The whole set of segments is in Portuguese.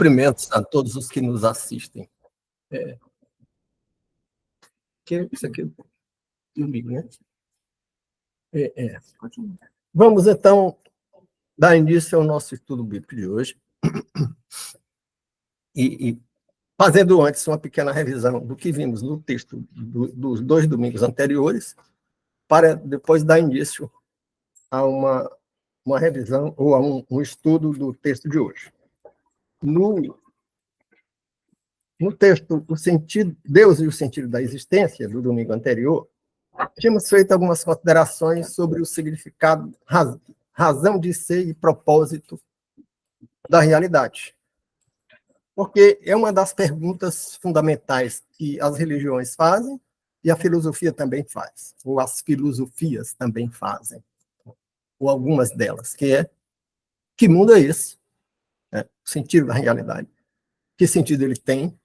Cumprimentos a todos os que nos assistem. Isso aqui é comigo, né? Vamos, então, dar início ao nosso estudo bíblico de hoje. E fazendo antes uma pequena revisão do que vimos no texto dos 2 domingos anteriores, para depois dar início a uma revisão ou a um estudo do texto de hoje. No texto, o sentido, Deus e o sentido da existência, do domingo anterior, tínhamos feito algumas considerações sobre o significado, razão de ser e propósito da realidade. Porque é uma das perguntas fundamentais que as religiões fazem e a filosofia também faz, ou as filosofias também fazem, ou algumas delas, que é: que mundo é esse? O sentido da realidade. Que sentido ele tem?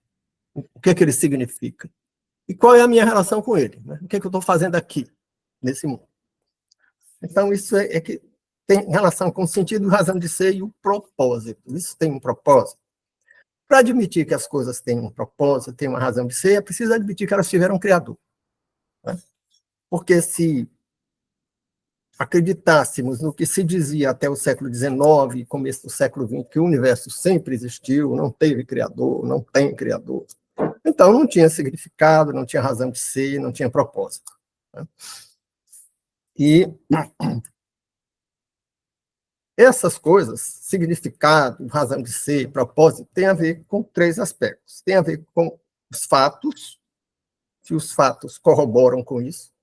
O que é que ele significa? E qual é a minha relação com ele? O que é que eu estou fazendo aqui, nesse mundo? Então, isso é que tem relação com o sentido, razão de ser e o propósito. Isso tem um propósito. Para admitir que as coisas têm um propósito, têm uma razão de ser, é preciso admitir que elas tiveram um criador. Porque se acreditássemos no que se dizia até o século XIX, começo do século XX, que o universo sempre existiu, não teve criador, não tem criador, então não tinha significado, não tinha razão de ser, não tinha propósito. E essas coisas, significado, razão de ser, propósito, tem a ver com 3 aspectos. Tem a ver com os fatos, se os fatos corroboram com isso,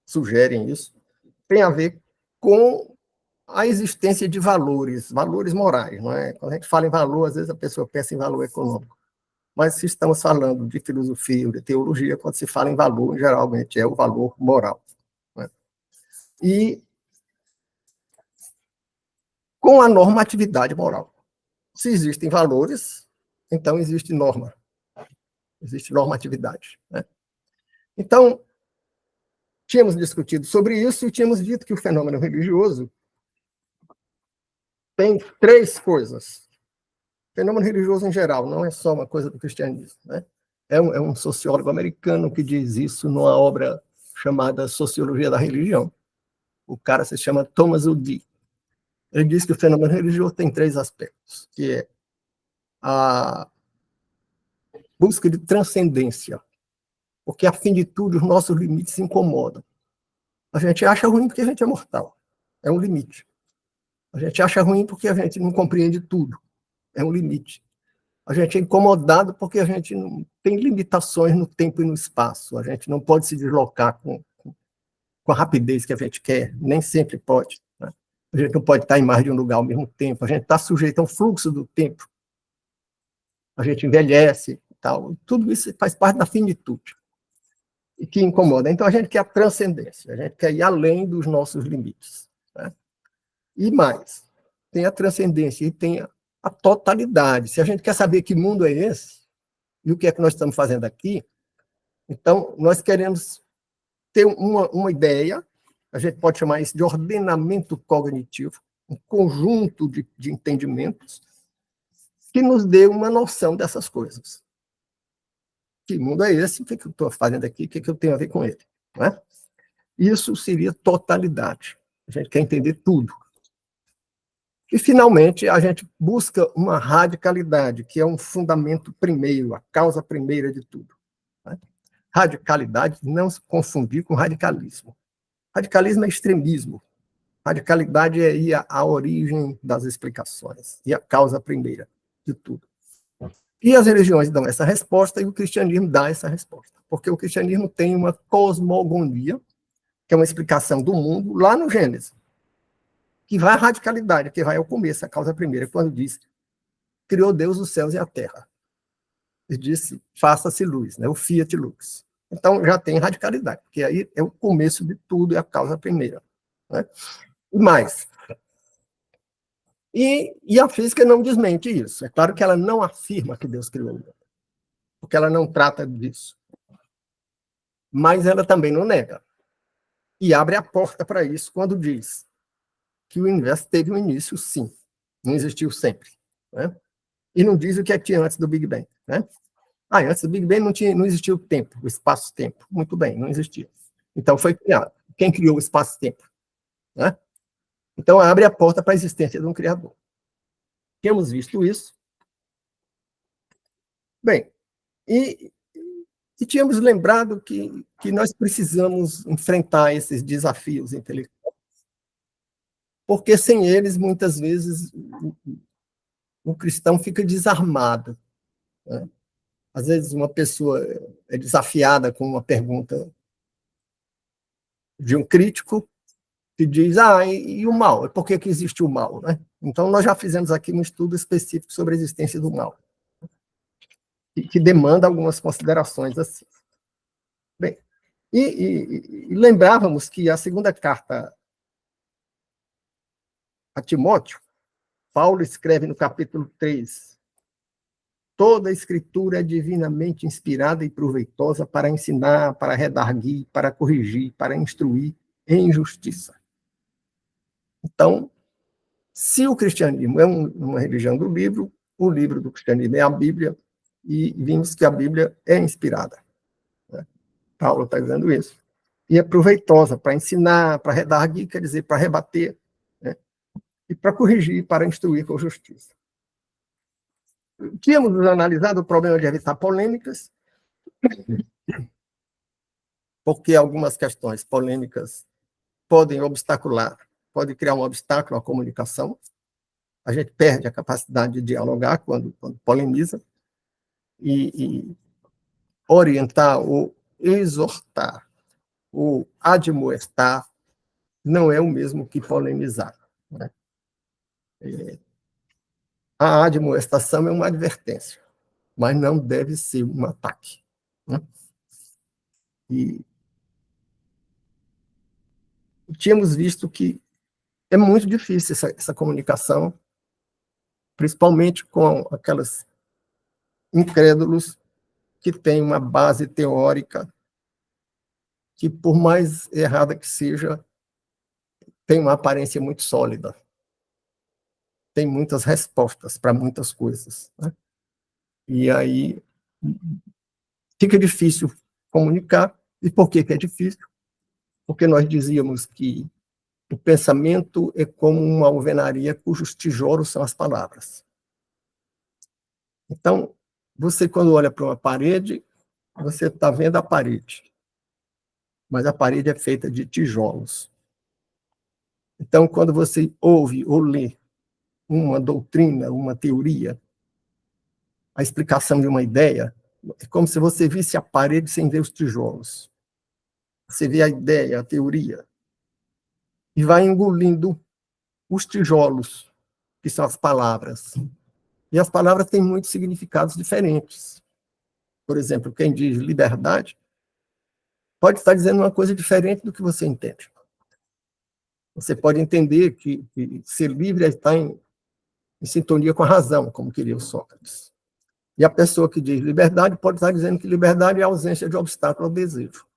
sugerem isso. Tem a ver com a existência de valores morais, não é? Quando a gente fala em valor, às vezes a pessoa pensa em valor econômico. Mas se estamos falando de filosofia ou de teologia, quando se fala em valor, geralmente é o valor moral. Não é? E com a normatividade moral. Se existem valores, então existe norma, existe normatividade. Né? Então, tínhamos discutido sobre isso e tínhamos dito que o fenômeno religioso tem 3 coisas. O fenômeno religioso em geral, não é só uma coisa do cristianismo. Né? É um sociólogo americano que diz isso numa obra chamada Sociologia da Religião. O cara se chama Thomas Uddy. Ele diz que o fenômeno religioso tem 3 aspectos, que é a busca de transcendência, porque a fim de tudo os nossos limites incomodam. A gente acha ruim porque a gente é mortal, é um limite. A gente acha ruim porque a gente não compreende tudo, é um limite. A gente é incomodado porque a gente não tem limitações no tempo e no espaço, a gente não pode se deslocar com a rapidez que a gente quer, nem sempre pode. Né? A gente não pode estar em mais de um lugar ao mesmo tempo, a gente está sujeito a um fluxo do tempo. A gente envelhece, tal. Tudo isso faz parte da finitude e que incomoda. Então, a gente quer a transcendência, a gente quer ir além dos nossos limites. Né? E mais, tem a transcendência e tem a totalidade. Se a gente quer saber que mundo é esse e o que é que nós estamos fazendo aqui, então, nós queremos ter uma ideia, a gente pode chamar isso de ordenamento cognitivo, um conjunto de entendimentos que nos dê uma noção dessas coisas. Que mundo é esse? O que eu estou fazendo aqui? O que eu tenho a ver com ele? Não é? Isso seria totalidade. A gente quer entender tudo. E, finalmente, a gente busca uma radicalidade, que é um fundamento primeiro, a causa primeira de tudo. Né? Radicalidade, não se confundir com radicalismo. Radicalismo é extremismo. Radicalidade é ir à origem das explicações e a causa primeira de tudo. E as religiões dão essa resposta e o cristianismo dá essa resposta. Porque o cristianismo tem uma cosmogonia, que é uma explicação do mundo, lá no Gênesis, que vai à radicalidade, que vai ao começo, a causa primeira, quando diz: criou Deus os céus e a terra. Ele disse: faça-se luz, né? O fiat lux. Então já tem radicalidade, porque aí é o começo de tudo, é a causa primeira. Né? E mais. E a física não desmente isso. É claro que ela não afirma que Deus criou o mundo, porque ela não trata disso. Mas ela também não nega. E abre a porta para isso quando diz que o universo teve um início, sim. Não existiu sempre. Né? e não diz o que é que tinha antes do Big Bang. Né? Antes do Big Bang não existia o tempo, o espaço-tempo. Muito bem, não existia. Então foi criado. Quem criou o espaço-tempo? Né? Então abre a porta para a existência de um criador. Temos visto isso. Bem, e tínhamos lembrado que nós precisamos enfrentar esses desafios intelectuais, porque sem eles, muitas vezes, o cristão fica desarmado. Né? Às vezes, uma pessoa é desafiada com uma pergunta de um crítico que diz, e o mal? Por que existe o mal? Né? Então, nós já fizemos aqui um estudo específico sobre a existência do mal, que demanda algumas considerações assim. Bem, e lembrávamos que a segunda carta a Timóteo, Paulo escreve no capítulo 3, toda a escritura é divinamente inspirada e proveitosa para ensinar, para redarguir, para corrigir, para instruir em justiça. Então, se o cristianismo é uma religião do livro, o livro do cristianismo é a Bíblia, e vimos que a Bíblia é inspirada. Né? Paulo está dizendo isso. E é proveitosa para ensinar, para redarguir, quer dizer, para rebater, né? E para corrigir, para instruir com justiça. Tínhamos analisado o problema de evitar polêmicas, porque algumas questões polêmicas podem criar um obstáculo à comunicação. A gente perde a capacidade de dialogar quando polemiza, e orientar ou exortar ou admoestar não é o mesmo que polemizar. Né? A admoestação é uma advertência, mas não deve ser um ataque. Né? E tínhamos visto que é muito difícil essa comunicação, principalmente com aquelas incrédulos que têm uma base teórica que, por mais errada que seja, tem uma aparência muito sólida, tem muitas respostas para muitas coisas. Né? E aí fica difícil comunicar. E por que é difícil? Porque nós dizíamos que o pensamento é como uma alvenaria cujos tijolos são as palavras. Então, você, quando olha para uma parede, você está vendo a parede, mas a parede é feita de tijolos. Então, quando você ouve ou lê uma doutrina, uma teoria, a explicação de uma ideia, é como se você visse a parede sem ver os tijolos. Você vê a ideia, a teoria, e vai engolindo os tijolos, que são as palavras. E as palavras têm muitos significados diferentes. Por exemplo, quem diz liberdade pode estar dizendo uma coisa diferente do que você entende. Você pode entender que ser livre é estar em sintonia com a razão, como queria o Sócrates. E a pessoa que diz liberdade pode estar dizendo que liberdade é a ausência de obstáculo ao desejo.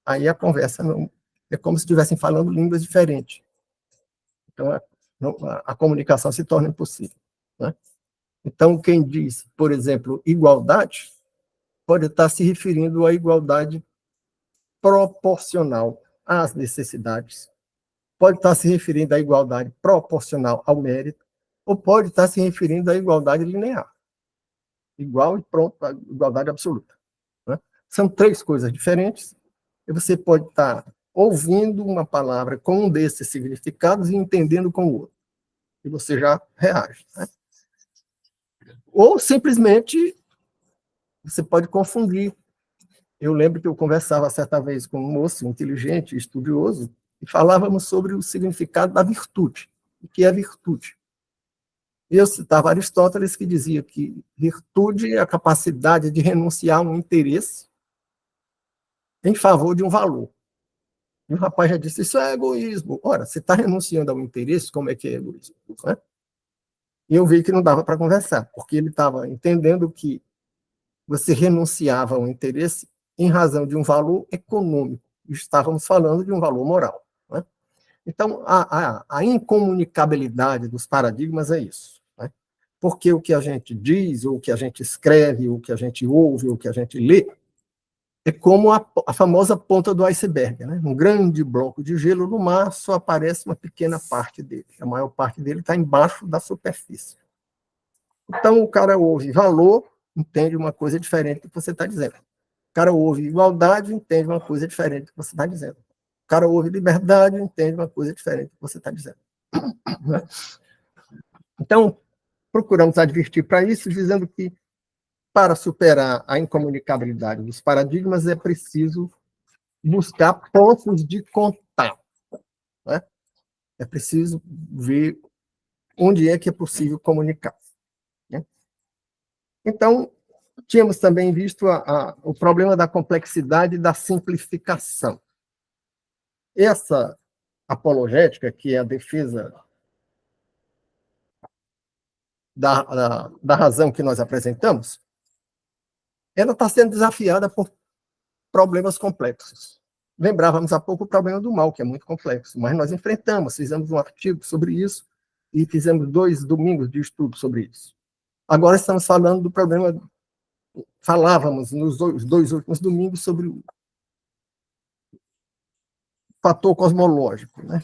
Aí a conversa não é como se estivessem falando línguas diferentes. Então, a comunicação se torna impossível. Né? Então, quem diz, por exemplo, igualdade, pode estar se referindo à igualdade proporcional às necessidades, pode estar se referindo à igualdade proporcional ao mérito, ou pode estar se referindo à igualdade linear. Igual e pronto, a igualdade absoluta. Né? São três coisas diferentes, e você pode estar ouvindo uma palavra com um desses significados e entendendo com o outro. E você já reage. Né? Ou simplesmente você pode confundir. Eu lembro que eu conversava certa vez com um moço inteligente, estudioso, e falávamos sobre o significado da virtude. O que é virtude? Eu citava Aristóteles, que dizia que virtude é a capacidade de renunciar a um interesse em favor de um valor. E o rapaz já disse, isso é egoísmo. Ora, você está renunciando a um interesse, como é que é egoísmo? Né? E eu vi que não dava para conversar, porque ele estava entendendo que você renunciava a um interesse em razão de um valor econômico. Estávamos falando de um valor moral. Né? Então, a incomunicabilidade dos paradigmas é isso. Né? porque o que a gente diz, ou o que a gente escreve, ou o que a gente ouve, ou o que a gente lê, é como a famosa ponta do iceberg, né? Um grande bloco de gelo no mar, só aparece uma pequena parte dele. A maior parte dele está embaixo da superfície. Então, o cara ouve valor, entende uma coisa diferente do que você está dizendo. O cara ouve igualdade, entende uma coisa diferente do que você está dizendo. O cara ouve liberdade, entende uma coisa diferente do que você está dizendo. Então, procuramos advertir para isso, dizendo que, para superar a incomunicabilidade dos paradigmas, é preciso buscar pontos de contato. Né? É preciso ver onde é que é possível comunicar. Né? Então, tínhamos também visto o problema da complexidade e da simplificação. Essa apologética, que é a defesa da razão que nós apresentamos, ela está sendo desafiada por problemas complexos. Lembrávamos há pouco o problema do mal, que é muito complexo, mas nós enfrentamos, fizemos um artigo sobre isso e fizemos 2 domingos de estudo sobre isso. Agora estamos falando do problema, falávamos nos 2 últimos domingos sobre o fator cosmológico, né?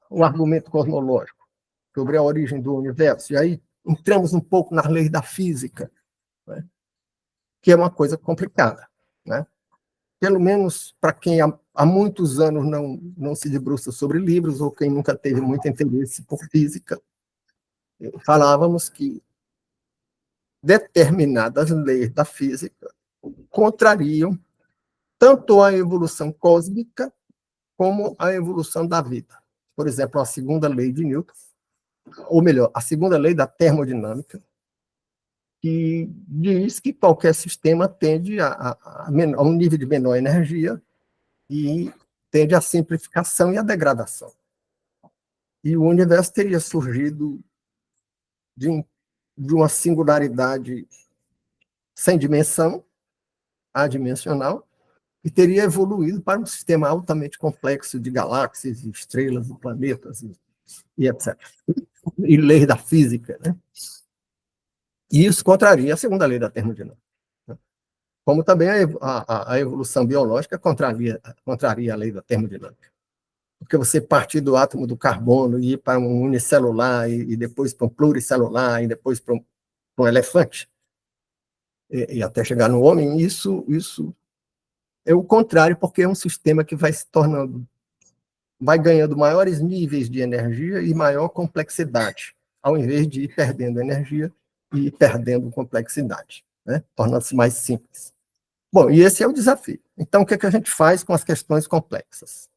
O argumento cosmológico sobre a origem do universo. E aí entramos um pouco nas leis da física, né? Que é uma coisa complicada, né? Pelo menos para quem há muitos anos não se debruça sobre livros, ou quem nunca teve muito interesse por física, falávamos que determinadas leis da física contrariam tanto a evolução cósmica como a evolução da vida. Por exemplo, a segunda lei de Newton, ou melhor, a segunda lei da termodinâmica, que diz que qualquer sistema tende a um nível de menor energia e tende à simplificação e à degradação. E o universo teria surgido de uma singularidade sem dimensão, adimensional, e teria evoluído para um sistema altamente complexo de galáxias, estrelas, planetas e etc. E leis da física, né? E isso contraria a segunda lei da termodinâmica. Como também a evolução biológica contraria a lei da termodinâmica. Porque você partir do átomo do carbono e ir para um unicelular, e depois para um pluricelular, e depois para um elefante, e até chegar no homem, isso é o contrário, porque é um sistema que vai se tornando, vai ganhando maiores níveis de energia e maior complexidade, ao invés de ir perdendo energia e ir perdendo complexidade, né? Tornando-se mais simples. Bom, e esse é o desafio. Então, o que é que a gente faz com as questões complexas?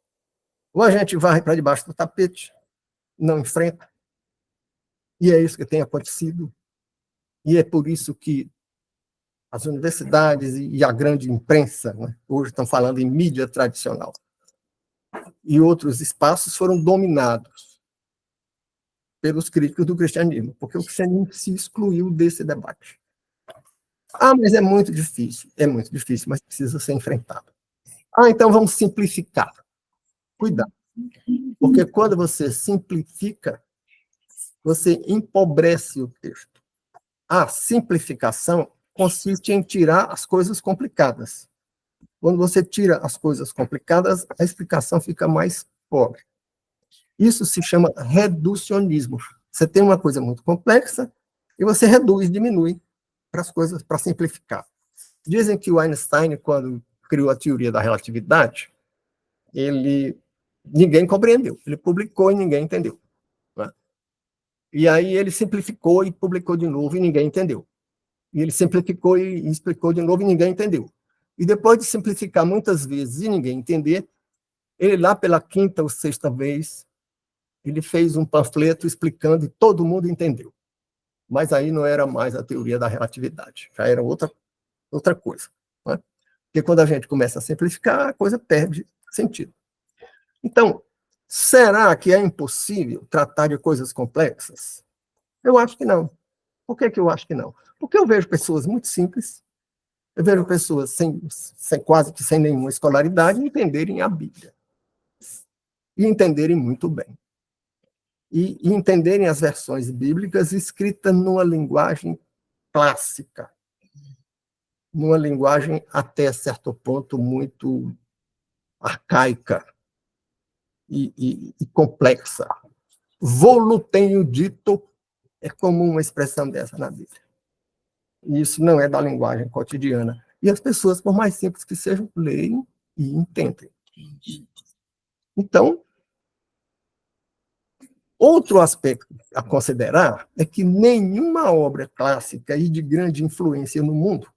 Ou a gente varre para debaixo do tapete, não enfrenta, e é isso que tem acontecido, e é por isso que as universidades e a grande imprensa, né, hoje estão falando em mídia tradicional, e outros espaços foram dominados pelos críticos do cristianismo, porque o cristianismo se excluiu desse debate. Ah, mas é muito difícil, mas precisa ser enfrentado. Ah, então vamos simplificar. Cuidado, porque quando você simplifica, você empobrece o texto. A simplificação consiste em tirar as coisas complicadas. Quando você tira as coisas complicadas, a explicação fica mais pobre. Isso se chama reducionismo. Você tem uma coisa muito complexa e você reduz, diminui para as coisas, para simplificar. Dizem que o Einstein, quando criou a teoria da relatividade, ninguém compreendeu. Ele publicou e ninguém entendeu. Né? E aí ele simplificou e publicou de novo e ninguém entendeu. E ele simplificou e explicou de novo e ninguém entendeu. E depois de simplificar muitas vezes e ninguém entender, ele lá pela 5ª ou 6ª vez, ele fez um panfleto explicando e todo mundo entendeu. Mas aí não era mais a teoria da relatividade, já era outra coisa. Né? Porque quando a gente começa a simplificar, a coisa perde sentido. Então, será que é impossível tratar de coisas complexas? Eu acho que não. Por que eu acho que não? Porque eu vejo pessoas muito simples, eu vejo pessoas quase que sem nenhuma escolaridade entenderem a Bíblia. E entenderem muito bem. e entenderem as versões bíblicas escritas numa linguagem clássica, numa linguagem até certo ponto muito arcaica e complexa. Vou-lo tenho dito é comum uma expressão dessa na Bíblia. E isso não é da linguagem cotidiana. E as pessoas, por mais simples que sejam, leem e entendem. Então, outro aspecto a considerar é que nenhuma obra clássica e de grande influência no mundo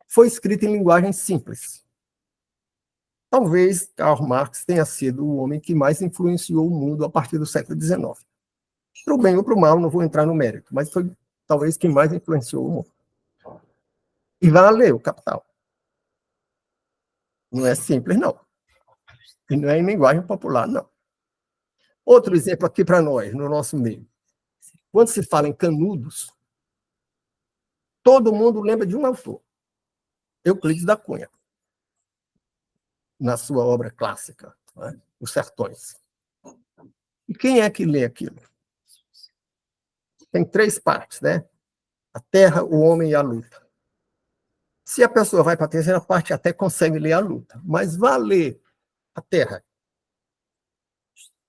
foi escrita em linguagem simples. Talvez Karl Marx tenha sido o homem que mais influenciou o mundo a partir do século XIX. Para o bem ou para o mal, não vou entrar no mérito, mas foi talvez quem mais influenciou o mundo. E vá ler o Capital. Não é simples, não. E não é em linguagem popular, não. Outro exemplo aqui para nós, no nosso meio. Quando se fala em Canudos, todo mundo lembra de um autor, Euclides da Cunha, na sua obra clássica, né? Os Sertões. E quem é que lê aquilo? Tem 3 partes, né? A terra, o homem e a luta. Se a pessoa vai para a terceira parte, até consegue ler a luta, mas vai ler a terra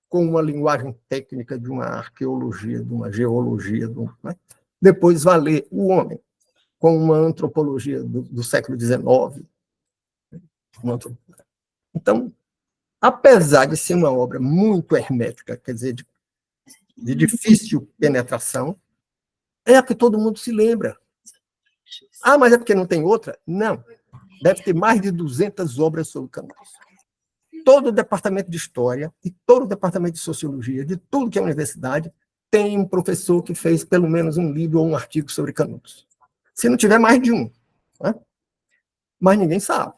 com uma linguagem técnica de uma arqueologia, de uma geologia, né? Depois vai ler o homem com uma antropologia do século XIX. Então, apesar de ser uma obra muito hermética, quer dizer, de difícil penetração, é a que todo mundo se lembra. Ah, mas é porque não tem outra? Não. Deve ter mais de 200 obras sobre Canudos. Todo o departamento de História e todo o departamento de Sociologia, de tudo que é universidade, tem um professor que fez pelo menos um livro ou um artigo sobre Canudos. Se não tiver mais de um. Né? Mas ninguém sabe.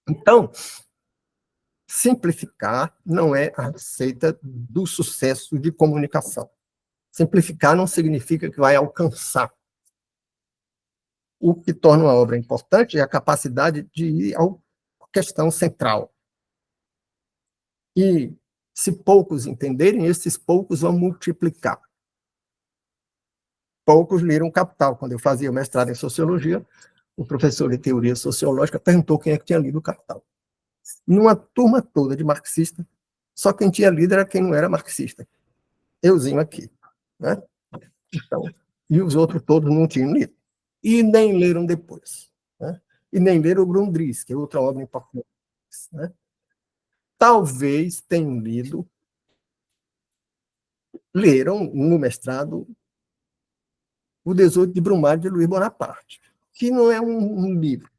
Então, simplificar não é a receita do sucesso de comunicação. Simplificar não significa que vai alcançar. O que torna uma obra importante é a capacidade de ir à questão central. E, se poucos entenderem, esses poucos vão multiplicar. Poucos leram Capital. Quando eu fazia o mestrado em Sociologia, o professor de Teoria Sociológica perguntou quem é que tinha lido Capital. Numa turma toda de marxista, só quem tinha lido era quem não era marxista. Euzinho aqui. Né? Então, e os outros todos não tinham lido. E nem leram depois. Né? E nem leram o Grundrisse, que é outra obra importante. Né? Talvez tenham lido, leram no mestrado o 18 de Brumário de Luiz Bonaparte, que não é um livro,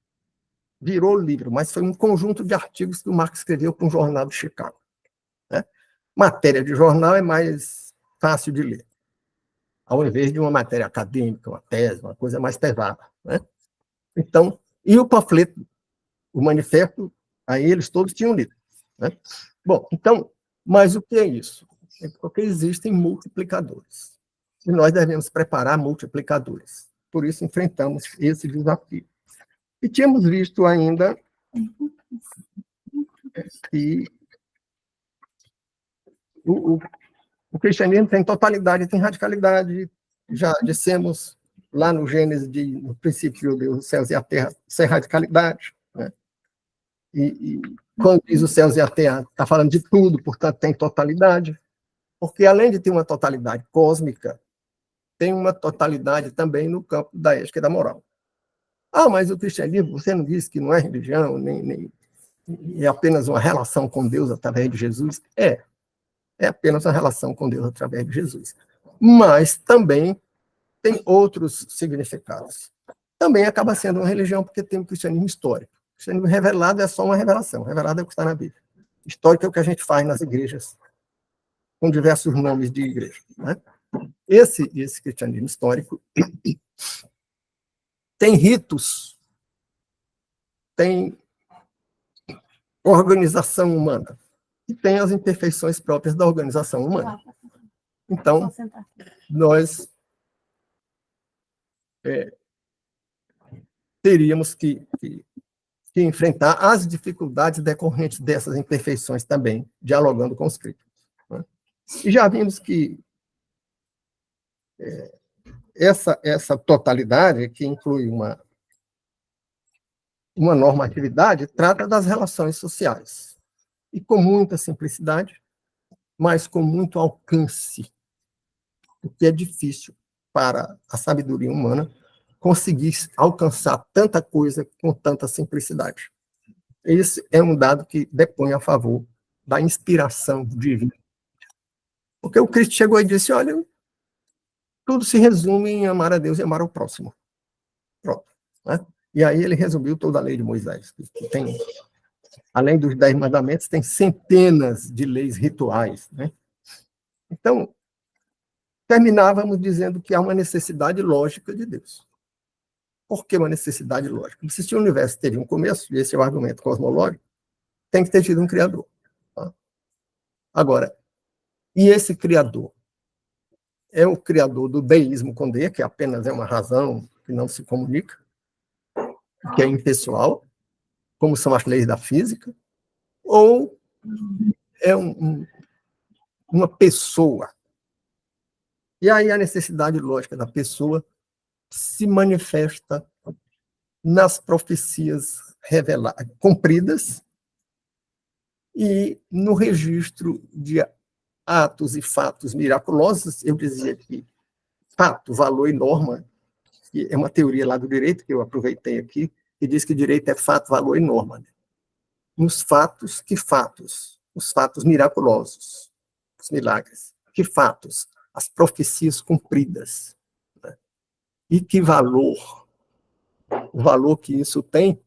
virou livro, mas foi um conjunto de artigos que o Marx escreveu para um jornal de Chicago. Né? Matéria de jornal é mais fácil de ler, ao invés de uma matéria acadêmica, uma tese, uma coisa mais pesada. Né? Então, e o panfleto, o manifesto, aí eles todos tinham lido. Né? Bom, então, mas o que é isso? É porque existem multiplicadores. E nós devemos preparar multiplicadores. Por isso, enfrentamos esse desafio. E tínhamos visto ainda que o cristianismo tem totalidade, tem radicalidade. Já dissemos lá no Gênesis, no princípio, Deus, os céus e a terra, sem radicalidade. Né? E quando diz os céus e a terra, está falando de tudo, portanto, tem totalidade. Porque, além de ter uma totalidade cósmica, tem uma totalidade também no campo da ética e da moral. Ah, mas o cristianismo, você não disse que não é religião, nem é apenas uma relação com Deus através de Jesus? É apenas uma relação com Deus através de Jesus. Mas também tem outros significados. Também acaba sendo uma religião porque tem o cristianismo histórico. O cristianismo revelado é só uma revelação. Revelado é o que está na Bíblia. Histórico é o que a gente faz nas igrejas, com diversos nomes de igreja. Né? Esse cristianismo histórico tem ritos, tem organização humana, e tem as imperfeições próprias da organização humana. Então, nós teríamos que que enfrentar as dificuldades decorrentes dessas imperfeições também, dialogando com os críticos. Né? E já vimos que essa totalidade, que inclui uma normatividade, trata das relações sociais. E com muita simplicidade, mas com muito alcance, o que é difícil para a sabedoria humana conseguir alcançar tanta coisa com tanta simplicidade. Esse é um dado que depõe a favor da inspiração divina. Porque o Cristo chegou e disse, olha, tudo se resume em amar a Deus e amar ao próximo. Pronto. Né? E aí ele resumiu toda a lei de Moisés, que tem, além dos 10 mandamentos, tem centenas de leis rituais. Né? Então, terminávamos dizendo que há uma necessidade lógica de Deus. Por que uma necessidade lógica? Se o universo teve um começo, e esse é o argumento cosmológico, tem que ter tido um criador. Tá? Agora, e esse criador? É o criador do deísmo com D, que apenas é uma razão que não se comunica, que é impessoal, como são as leis da física, ou é uma pessoa? E aí a necessidade lógica da pessoa se manifesta nas profecias reveladas, cumpridas, e no registro de atos e fatos miraculosos. Eu dizia que fato, valor e norma, que é uma teoria lá do direito, que eu aproveitei aqui, que diz que direito é fato, valor e norma. Né? Nos fatos, que fatos? Os fatos miraculosos, os milagres. Que fatos? As profecias cumpridas. Né? E que valor? O valor que isso tem,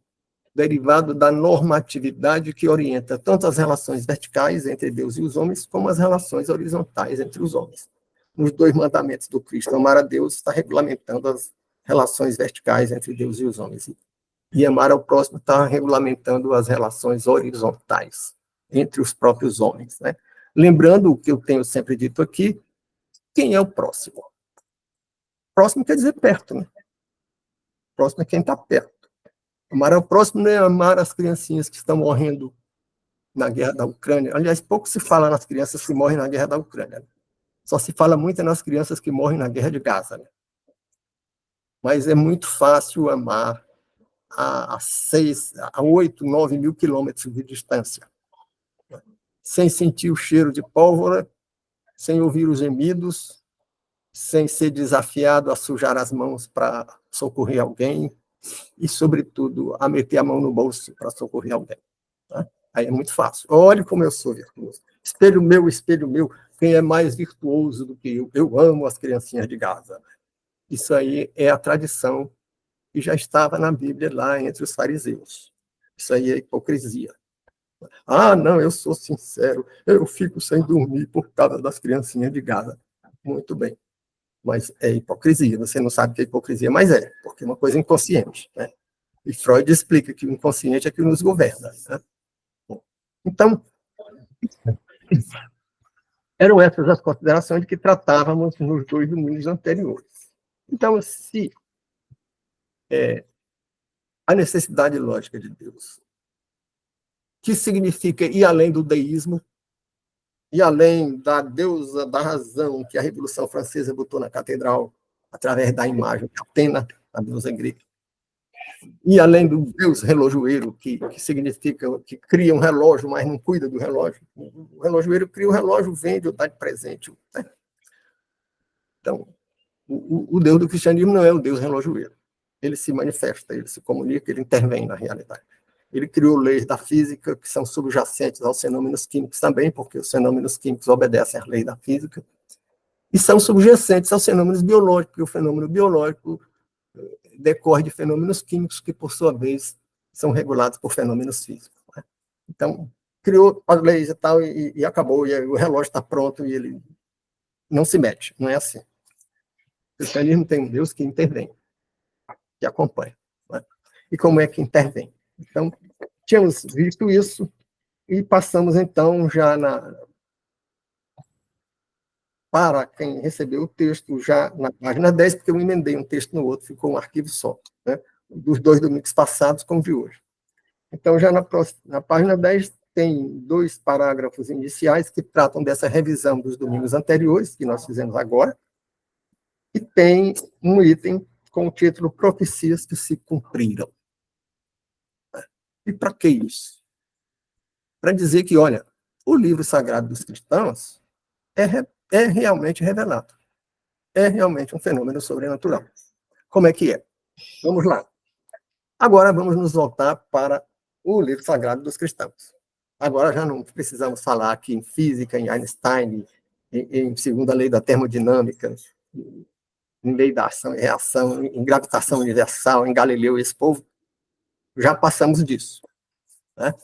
derivado da normatividade que orienta tanto as relações verticais entre Deus e os homens, como as relações horizontais entre os homens. Nos 2 mandamentos do Cristo, amar a Deus está regulamentando as relações verticais entre Deus e os homens. E amar ao próximo está regulamentando as relações horizontais entre os próprios homens. Né? Lembrando o que eu tenho sempre dito aqui, quem é o próximo? Próximo quer dizer perto. Né? Próximo é quem está perto. Amar ao próximo não é amar as criancinhas que estão morrendo na guerra da Ucrânia. Aliás, pouco se fala nas crianças que morrem na guerra da Ucrânia. Né? Só se fala muito nas crianças que morrem na guerra de Gaza. Né? Mas é muito fácil amar a 8, 9 mil quilômetros de distância, sem sentir o cheiro de pólvora, sem ouvir os gemidos, sem ser desafiado a sujar as mãos para socorrer alguém e, sobretudo, a meter a mão no bolso para socorrer alguém. Tá? Aí é muito fácil. Olha como eu sou virtuoso. Espelho meu, quem é mais virtuoso do que eu? Eu amo as criancinhas de Gaza. Isso aí é a tradição que já estava na Bíblia lá entre os fariseus. Isso aí é hipocrisia. Ah, não, eu sou sincero, eu fico sem dormir por causa das criancinhas de Gaza. Muito bem. Mas é hipocrisia, você não sabe o que é hipocrisia, mas é, porque é uma coisa inconsciente. Né? E Freud explica que o inconsciente é que nos governa. Né? Então, eram essas as considerações de que tratávamos nos 2 domingos anteriores. Então, se a necessidade lógica de Deus, que significa ir além do deísmo, e além da deusa da razão que a Revolução Francesa botou na catedral, através da imagem de Atena, a deusa grega, e além do deus relojoeiro, que significa que cria um relógio, mas não cuida do relógio. O relojoeiro cria o relógio, vende ou dá de presente. Né? Então, o Deus do cristianismo não é o Deus relojoeiro. Ele se manifesta, ele se comunica, ele intervém na realidade. Ele criou leis da física que são subjacentes aos fenômenos químicos também, porque os fenômenos químicos obedecem às leis da física, e são subjacentes aos fenômenos biológicos, porque o fenômeno biológico decorre de fenômenos químicos que, por sua vez, são regulados por fenômenos físicos. Né? Então, criou as leis e tal, e acabou, e o relógio está pronto, e ele não se mete, não é assim. O cristianismo tem um Deus que intervém, que acompanha. Né? E como é que intervém? Então, tínhamos visto isso, e passamos, então, já para quem recebeu o texto, já na página 10, porque eu emendei um texto no outro, ficou um arquivo só, né? Dos 2 domingos passados com o de hoje. Então, já na página 10, tem 2 parágrafos iniciais que tratam dessa revisão dos domingos anteriores, que nós fizemos agora, e tem um item com o título Profecias que se cumpriram. E para que isso? Para dizer que, olha, o livro sagrado dos cristãos é realmente revelado. É realmente um fenômeno sobrenatural. Como é que é? Vamos lá. Agora vamos nos voltar para o livro sagrado dos cristãos. Agora já não precisamos falar aqui em física, em Einstein, em segunda lei da termodinâmica, em lei da ação e reação, em gravitação universal, em Galileu e esse povo. Já passamos disso. Né?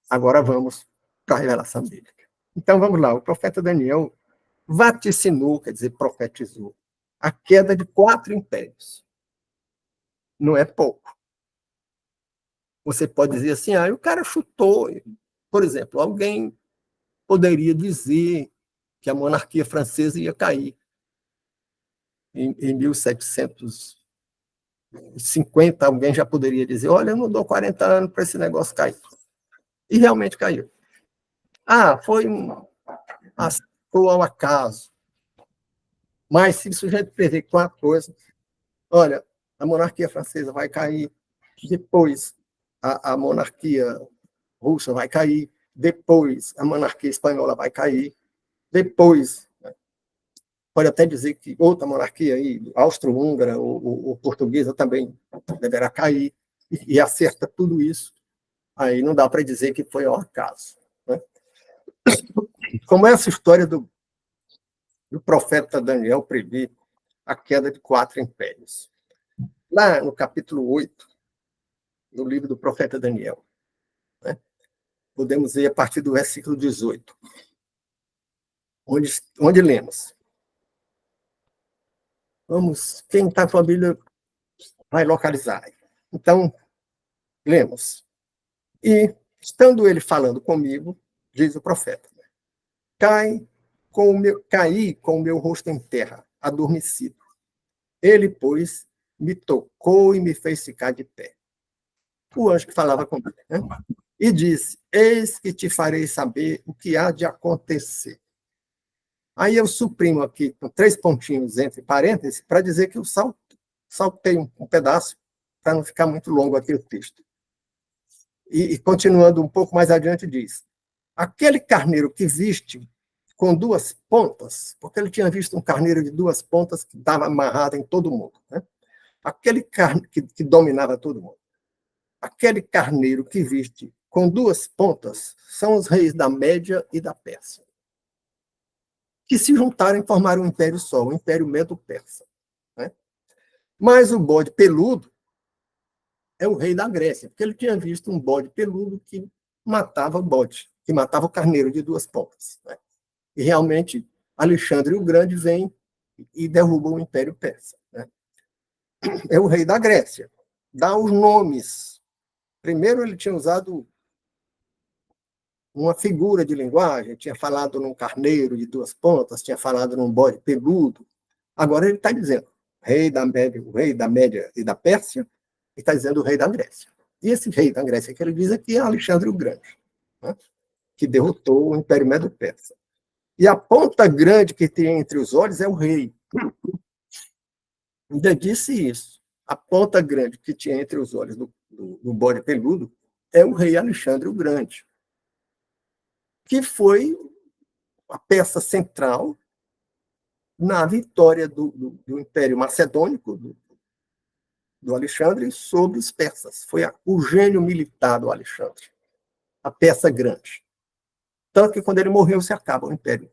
Agora vamos para a revelação bíblica. Então vamos lá. O profeta Daniel vaticinou, quer dizer, profetizou, a queda de 4 impérios. Não é pouco. Você pode dizer assim, o cara chutou. Por exemplo, alguém poderia dizer que a monarquia francesa ia cair em 1750. Alguém já poderia dizer, olha, eu não dou 40 anos para esse negócio cair. E realmente caiu. Foi ao acaso. Mas se o sujeito prever 4 coisas, olha, a monarquia francesa vai cair, depois a monarquia russa vai cair, depois a monarquia espanhola vai cair, depois, pode até dizer que outra monarquia aí, austro-húngara ou portuguesa também deverá cair, e acerta tudo isso, aí não dá para dizer que foi ao acaso. Né? Como é essa história do profeta Daniel prevê a queda de 4 impérios? Lá no capítulo 8, no livro do profeta Daniel, né? Podemos ver a partir do versículo 18, onde lemos. Quem está com a Bíblia vai localizar. Então, lemos. E, estando ele falando comigo, diz o profeta, caí com o meu rosto em terra, adormecido. Ele, pois, me tocou e me fez ficar de pé. O anjo que falava comigo, né? E disse, eis que te farei saber o que há de acontecer. Aí eu suprimo aqui com 3 pontinhos entre parênteses para dizer que eu saltei um pedaço para não ficar muito longo aqui o texto. E continuando um pouco mais adiante diz, aquele carneiro que viste com 2 pontas, porque ele tinha visto um carneiro de 2 pontas que estava amarrado em todo mundo, né? Aquele carneiro que dominava todo mundo. Aquele carneiro que viste com 2 pontas são os reis da Média e da Pérsia, que se juntaram e formaram um império só, o Império Medo-Persa. Né? Mas o bode peludo é o rei da Grécia, porque ele tinha visto um bode peludo que matava o bode, que matava o carneiro de 2 pontas. Né? E realmente Alexandre o Grande vem e derruba o Império Persa. Né? É o rei da Grécia. Dá os nomes. Primeiro ele tinha usado uma figura de linguagem, tinha falado num carneiro de 2 pontas, tinha falado num bode peludo. Agora ele está dizendo o rei da Média e da Pérsia, e está dizendo o rei da Grécia. E esse rei da Grécia que ele diz aqui é Alexandre o Grande, né? Que derrotou o Império Medo-Persa. E a ponta grande que tem entre os olhos é o rei. Ainda disse isso. A ponta grande que tinha entre os olhos do bode peludo é o rei Alexandre o Grande, que foi a peça central na vitória do Império Macedônico, do Alexandre, sobre os persas. Foi o gênio militar do Alexandre, a peça grande. Tanto que quando ele morreu, se acaba o Império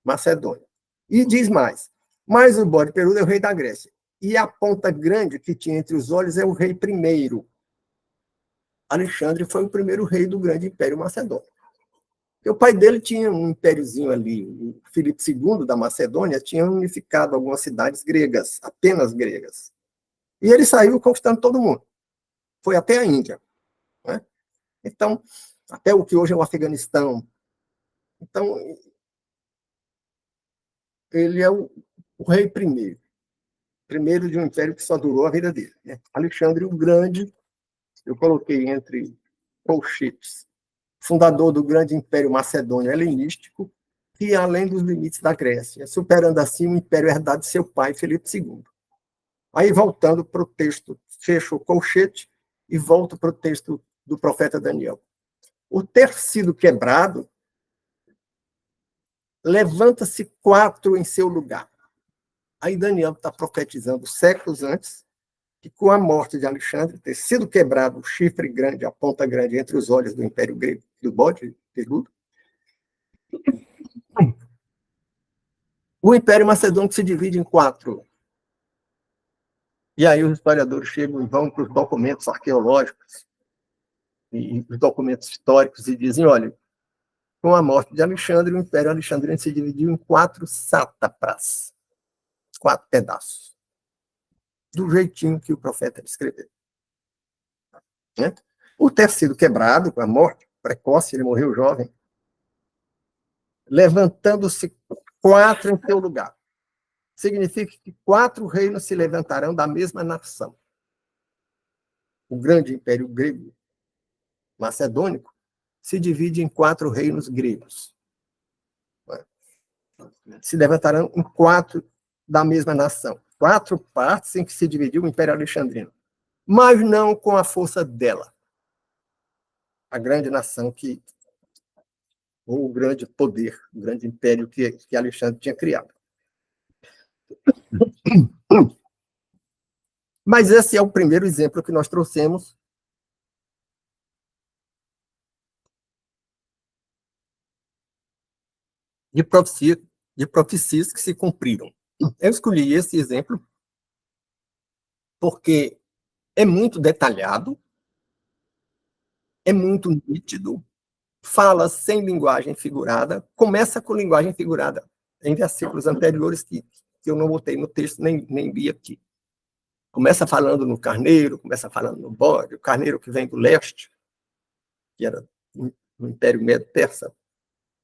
Macedônio. E diz mais, mas o bode peludo é o rei da Grécia. E a ponta grande que tinha entre os olhos é o rei primeiro. Alexandre foi o primeiro rei do grande Império Macedônio. E o pai dele tinha um impériozinho ali. O Filipe II, da Macedônia, tinha unificado algumas cidades gregas, apenas gregas. E ele saiu conquistando todo mundo. Foi até a Índia. Né? Então, até o que hoje é o Afeganistão. Então, ele é o rei primeiro de um império que só durou a vida dele. Né? Alexandre o Grande, eu coloquei entre Colchetes, fundador do grande Império Macedônio Helenístico, que ia além dos limites da Grécia, superando assim o império herdado de seu pai, Filipe II. Aí, voltando para o texto, fecho o colchete e volto para o texto do profeta Daniel. O ter sido quebrado, levanta-se 4 em seu lugar. Aí Daniel está profetizando séculos antes que, com a morte de Alexandre, ter sido quebrado o chifre grande, a ponta grande entre os olhos do Império Grego, do bode peludo, o Império Macedônico se divide em 4. E aí os historiadores chegam e vão para os documentos arqueológicos e os documentos históricos e dizem, olha, com a morte de Alexandre, o Império Alexandrino se dividiu em 4 sátrapas, 4 pedaços, do jeitinho que o profeta descreveu. Né? O ter sido quebrado com a morte precoce, ele morreu jovem, levantando-se 4 em seu lugar. Significa que 4 reinos se levantarão da mesma nação. O grande Império Grego Macedônico se divide em 4 reinos gregos. Se levantarão em 4 da mesma nação. 4 partes em que se dividiu o Império Alexandrino. Mas não com a força dela. A grande nação ou o grande poder, o grande império que Alexandre tinha criado. Mas esse é o primeiro exemplo que nós trouxemos de profecias que se cumpriram. Eu escolhi esse exemplo porque é muito detalhado, é muito nítido, fala sem linguagem figurada, começa com linguagem figurada, em versículos anteriores que eu não botei no texto, nem li aqui. Começa falando no carneiro, começa falando no bode, o carneiro que vem do leste, que era o Império Medo-Persa,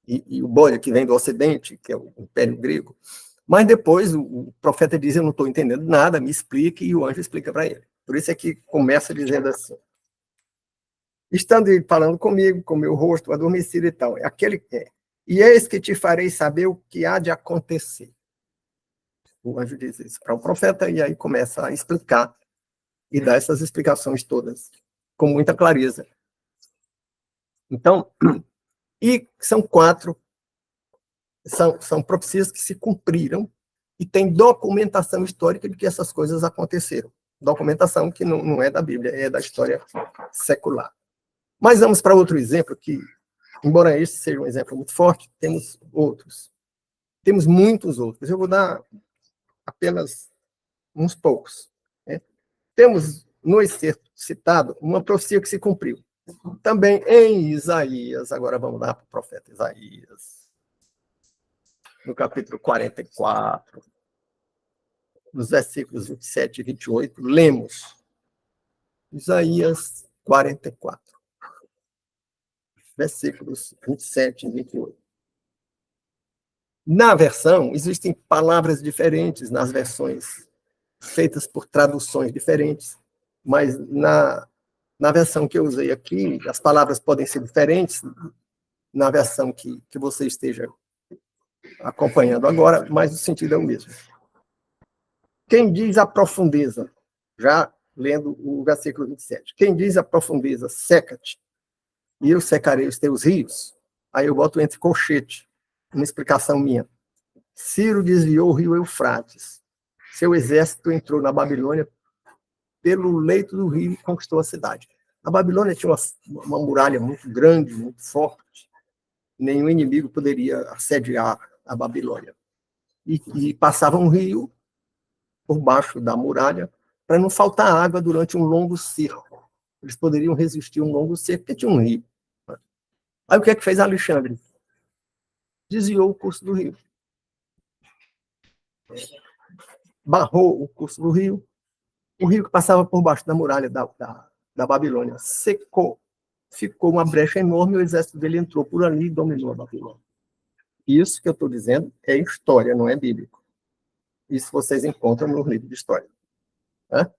e o bode que vem do ocidente, que é o Império Grego. Mas depois o profeta diz, eu não estou entendendo nada, me explique, e o anjo explica para ele. Por isso é que começa dizendo assim, estando ele falando comigo, com meu rosto adormecido e tal, é aquele que é. E eis que te farei saber o que há de acontecer. O anjo diz isso para o profeta, e aí começa a explicar, e dar essas explicações todas, com muita clareza. Então, e são 4, são profecias que se cumpriram, e tem documentação histórica de que essas coisas aconteceram. Documentação que não é da Bíblia, é da história secular. Mas vamos para outro exemplo, que, embora este seja um exemplo muito forte, temos outros. Temos muitos outros. Eu vou dar apenas uns poucos. Né? Temos, no excerto citado, uma profecia que se cumpriu. Também em Isaías, agora vamos lá para o profeta Isaías, no capítulo 44, nos versículos 27 e 28, lemos Isaías 44, versículos 27 e 28. Na versão, existem palavras diferentes nas versões feitas por traduções diferentes, mas na versão que eu usei aqui, as palavras podem ser diferentes na versão que você esteja acompanhando agora, mas o sentido é o mesmo. Quem diz a profundeza, já lendo o versículo 27, quem diz a profundeza, seca-te, e eu secarei os teus rios, aí eu boto entre colchete, uma explicação minha. Ciro desviou o rio Eufrates, seu exército entrou na Babilônia pelo leito do rio e conquistou a cidade. A Babilônia tinha uma muralha muito grande, muito forte, nenhum inimigo poderia assediar a Babilônia. E passava um rio por baixo da muralha para não faltar água durante um longo cerco. Eles poderiam resistir um longo cerco, porque tinha um rio. Aí o que é que fez Alexandre? Desviou o curso do rio. Barrou o curso do rio. O rio que passava por baixo da muralha da Babilônia secou. Ficou uma brecha enorme e o exército dele entrou por ali e dominou a Babilônia. Isso que eu estou dizendo é história, não é bíblico. Isso vocês encontram no livro de história. Né?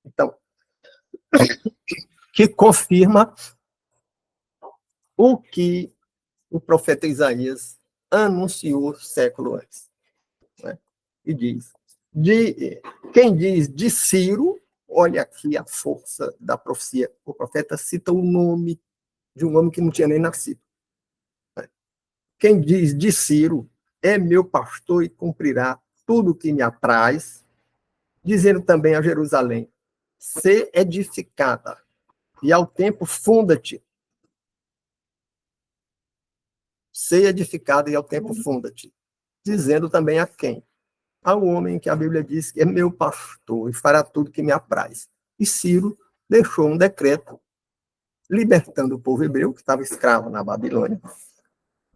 Então, que confirma o que o profeta Isaías anunciou século antes. Né? E diz, quem diz de Ciro, olha aqui a força da profecia. O profeta cita o nome de um homem que não tinha nem nascido. Né? Quem diz de Ciro é meu pastor e cumprirá tudo o que me apraz, dizendo também a Jerusalém, sê edificada, e ao tempo funda-te. Sê edificada e ao tempo funda-te. Dizendo também a quem? Ao homem que a Bíblia diz que é meu pastor e fará tudo que me apraz. E Ciro deixou um decreto libertando o povo hebreu, que estava escravo na Babilônia,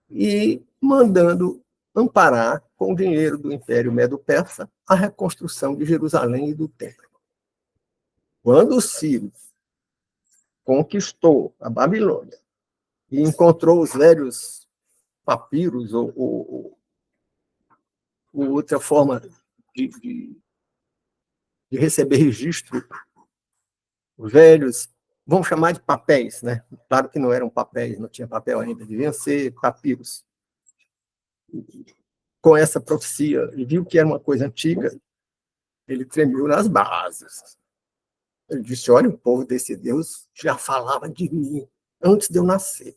e mandando amparar, com o dinheiro do Império Medo-Persa, a reconstrução de Jerusalém e do Templo. Quando Ciro conquistou a Babilônia e encontrou os velhos papiros ou outra forma de receber registro, os velhos, vamos chamar de papéis, né? Claro que não eram papéis, não tinha papel ainda, deviam ser papiros. Com essa profecia, e viu que era uma coisa antiga, ele tremeu nas bases. Ele disse, olha, o povo desse Deus já falava de mim antes de eu nascer.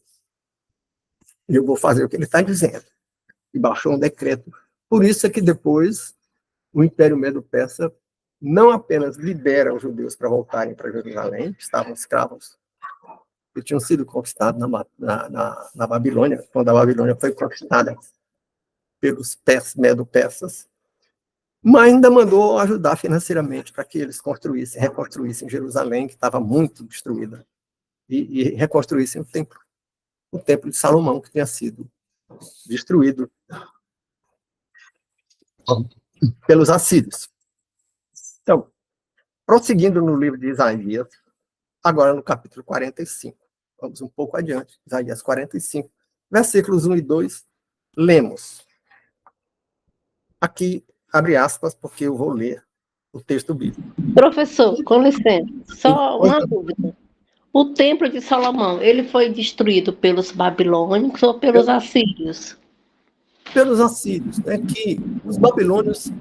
E eu vou fazer o que ele está dizendo. E baixou um decreto. Por isso é que depois o Império Medo-Persa não apenas libera os judeus para voltarem para Jerusalém, que estavam escravos, que tinham sido conquistados na Babilônia, quando a Babilônia foi conquistada pelos Medo-Persas, mas ainda mandou ajudar financeiramente para que eles reconstruíssem Jerusalém, que estava muito destruída, e reconstruíssem o templo de Salomão, que tinha sido destruído pelos assírios. Então, prosseguindo no livro de Isaías, agora no capítulo 45, vamos um pouco adiante, Isaías 45, versículos 1 e 2, lemos. Aqui, abre aspas, porque eu vou ler o texto bíblico. Professor, com licença, só uma dúvida. O templo de Salomão, ele foi destruído pelos babilônicos ou pelos assírios? Pelos assírios, né, que os babilônios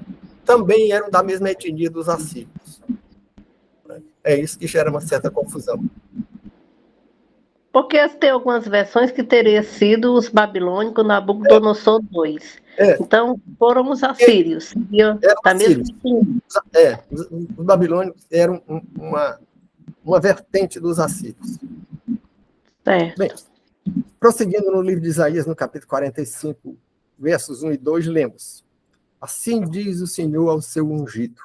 também eram da mesma etnia dos assírios. É isso que gera uma certa confusão. Porque tem algumas versões que teria sido os babilônicos Nabucodonosor II. Então, foram os assírios. Eram Da mesma assírios. etnia. Os babilônicos eram uma vertente dos assírios. Certo. Bem, prosseguindo no livro de Isaías, no capítulo 45, versos 1 e 2, lemos. Assim diz o Senhor ao seu ungido,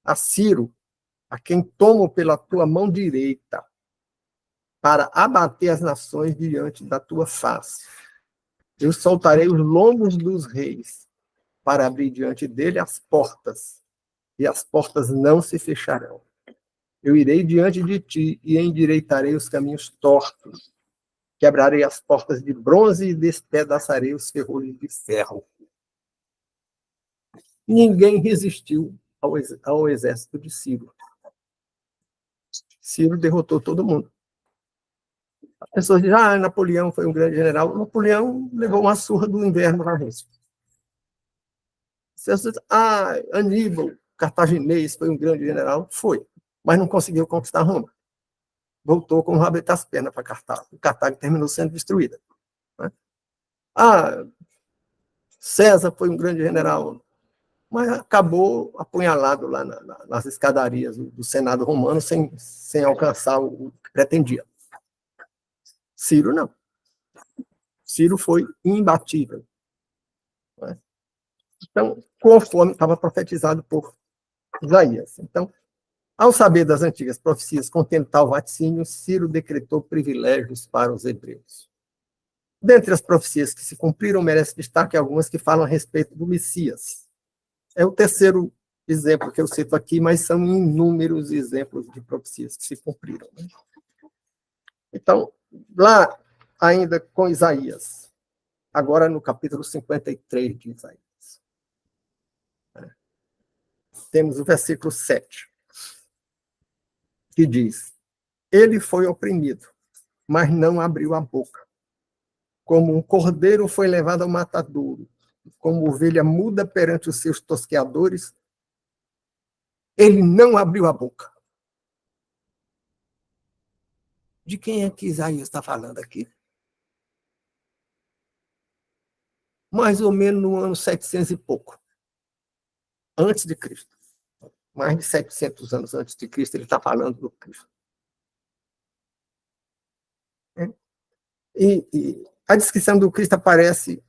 a Ciro, a quem tomo pela tua mão direita, para abater as nações diante da tua face. Eu soltarei os lombos dos reis, para abrir diante dele as portas, e as portas não se fecharão. Eu irei diante de ti e endireitarei os caminhos tortos. Quebrarei as portas de bronze e despedaçarei os ferrolhos de ferro. Ninguém resistiu ao exército de Ciro. Ciro derrotou todo mundo. As pessoas dizem, Napoleão foi um grande general. Napoleão levou uma surra do inverno na Rússia. Você diz, Aníbal, cartaginês, foi um grande general. Foi, mas não conseguiu conquistar Roma. Voltou com o rabo entre as pernas para Cartago. Cartago terminou sendo destruída. Né? César foi um grande general, mas acabou apunhalado lá nas escadarias do Senado romano sem alcançar o que pretendia. Ciro não. Ciro foi imbatível. Né? Então, conforme estava profetizado por Isaías. Então, ao saber das antigas profecias contendo tal vaticínio, Ciro decretou privilégios para os hebreus. Dentre as profecias que se cumpriram, merece destaque algumas que falam a respeito do Messias. É o terceiro exemplo que eu cito aqui, mas são inúmeros exemplos de profecias que se cumpriram. Né? Então, lá, ainda com Isaías, agora no capítulo 53 de Isaías, temos o versículo 7, que diz, ele foi oprimido, mas não abriu a boca. Como um cordeiro foi levado ao matadouro, como ovelha muda perante os seus tosqueadores, ele não abriu a boca. De quem é que Isaías está falando aqui? Mais ou menos no ano 700 e pouco, antes de Cristo. Mais de 700 anos antes de Cristo, ele está falando do Cristo. E a descrição do Cristo aparece,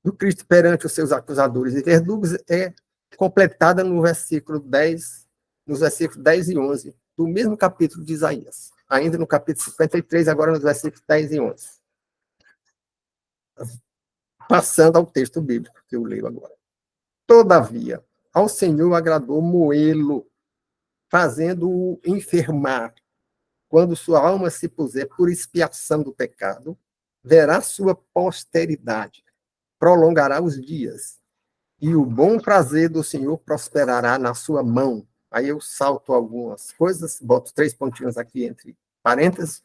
do Cristo perante os seus acusadores e verdugos, é completada no versículo 10, nos versículos 10 e 11, do mesmo capítulo de Isaías. Ainda no capítulo 53, agora nos versículos 10 e 11. Passando ao texto bíblico que eu leio agora. Todavia, ao Senhor agradou moê-lo, fazendo-o enfermar. Quando sua alma se puser por expiação do pecado, verá sua posteridade, prolongará os dias, e o bom prazer do Senhor prosperará na sua mão. Aí eu salto algumas coisas, boto 3 pontinhos aqui entre parênteses,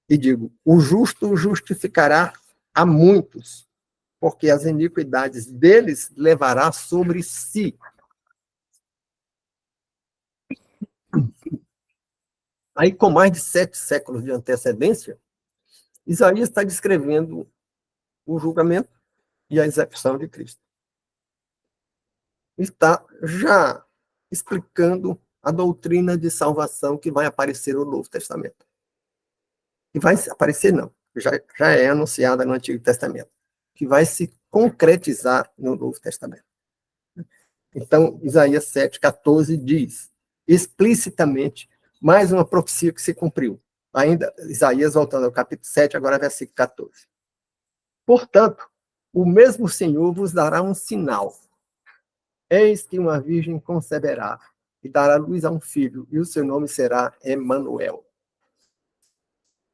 e digo, o justo justificará a muitos, porque as iniquidades deles levará sobre si. Aí, com mais de 7 séculos de antecedência, Isaías está descrevendo o julgamento e a execução de Cristo. Está já explicando a doutrina de salvação que vai aparecer no Novo Testamento. Que vai aparecer, não, já é anunciada no Antigo Testamento, que vai se concretizar no Novo Testamento. Então, Isaías 7,14 diz explicitamente mais uma profecia que se cumpriu. Ainda, Isaías, voltando ao capítulo 7, agora versículo 14. Portanto, o mesmo Senhor vos dará um sinal. Eis que uma virgem conceberá e dará luz a um filho, e o seu nome será Emanuel.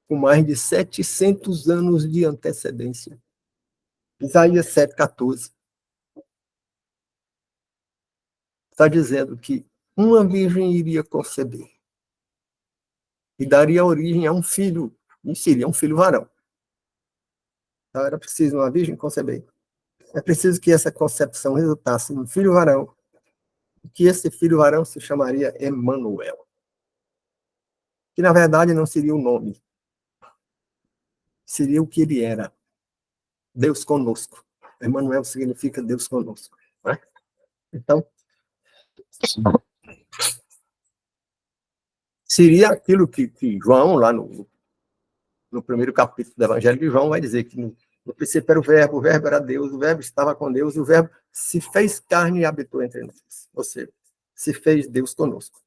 Com mais de 700 anos de antecedência. Isaías 7,14. Está dizendo que uma virgem iria conceber e daria origem a um filho, e seria um filho varão. Então, era preciso uma virgem conceber. É preciso que essa concepção resultasse em um filho varão, e que esse filho varão se chamaria Emanuel. Que, na verdade, não seria o nome. Seria o que ele era. Deus conosco. Emanuel significa Deus conosco. Né? Então, seria aquilo que João, lá no primeiro capítulo do Evangelho de João, vai dizer que no princípio era o verbo era Deus, o verbo estava com Deus, e o verbo se fez carne e habitou entre nós. Ou seja, se fez Deus conosco.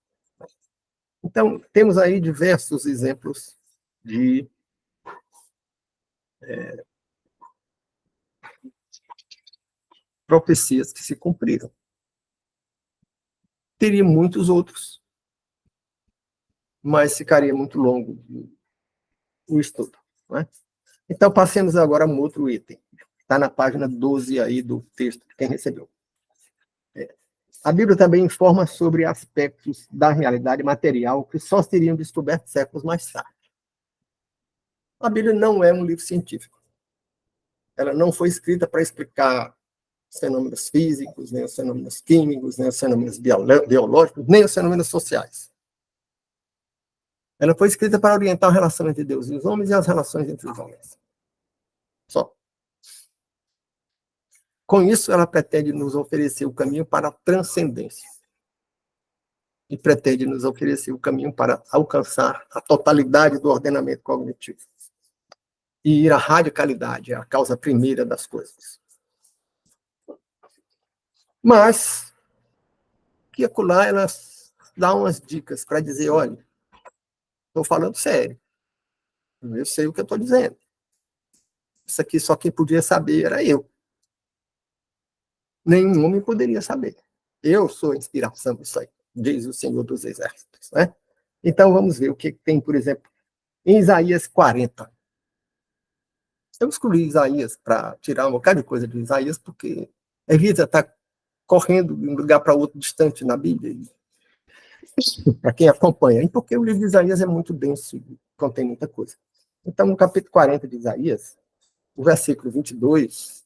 Então, temos aí diversos exemplos de profecias que se cumpriram. Teria muitos outros, mas ficaria muito longo o estudo. Né? Então, passemos agora a um outro item. Está na página 12 aí do texto de quem recebeu. A Bíblia também informa sobre aspectos da realidade material que só seriam descobertos séculos mais tarde. A Bíblia não é um livro científico. Ela não foi escrita para explicar os fenômenos físicos, nem os fenômenos químicos, nem os fenômenos biológicos, nem os fenômenos sociais. Ela foi escrita para orientar a relação entre Deus e os homens e as relações entre os homens. Só. Com isso, ela pretende nos oferecer o caminho para a transcendência. E pretende nos oferecer o caminho para alcançar a totalidade do ordenamento cognitivo. E ir à radicalidade, a causa primeira das coisas. Mas, que acolá, ela dá umas dicas para dizer, olha, estou falando sério. Eu sei o que eu estou dizendo. Isso aqui só quem podia saber era eu. Nenhum homem poderia saber. Eu sou a inspiração disso aí, diz o Senhor dos Exércitos. Né? Então, vamos ver o que tem, por exemplo, em Isaías 40. Eu escolhi Isaías para tirar um bocado de coisa de Isaías, porque evita estar correndo de um lugar para outro distante na Bíblia, para quem acompanha. E porque o livro de Isaías é muito denso, contém muita coisa. Então, no capítulo 40 de Isaías, o versículo 22,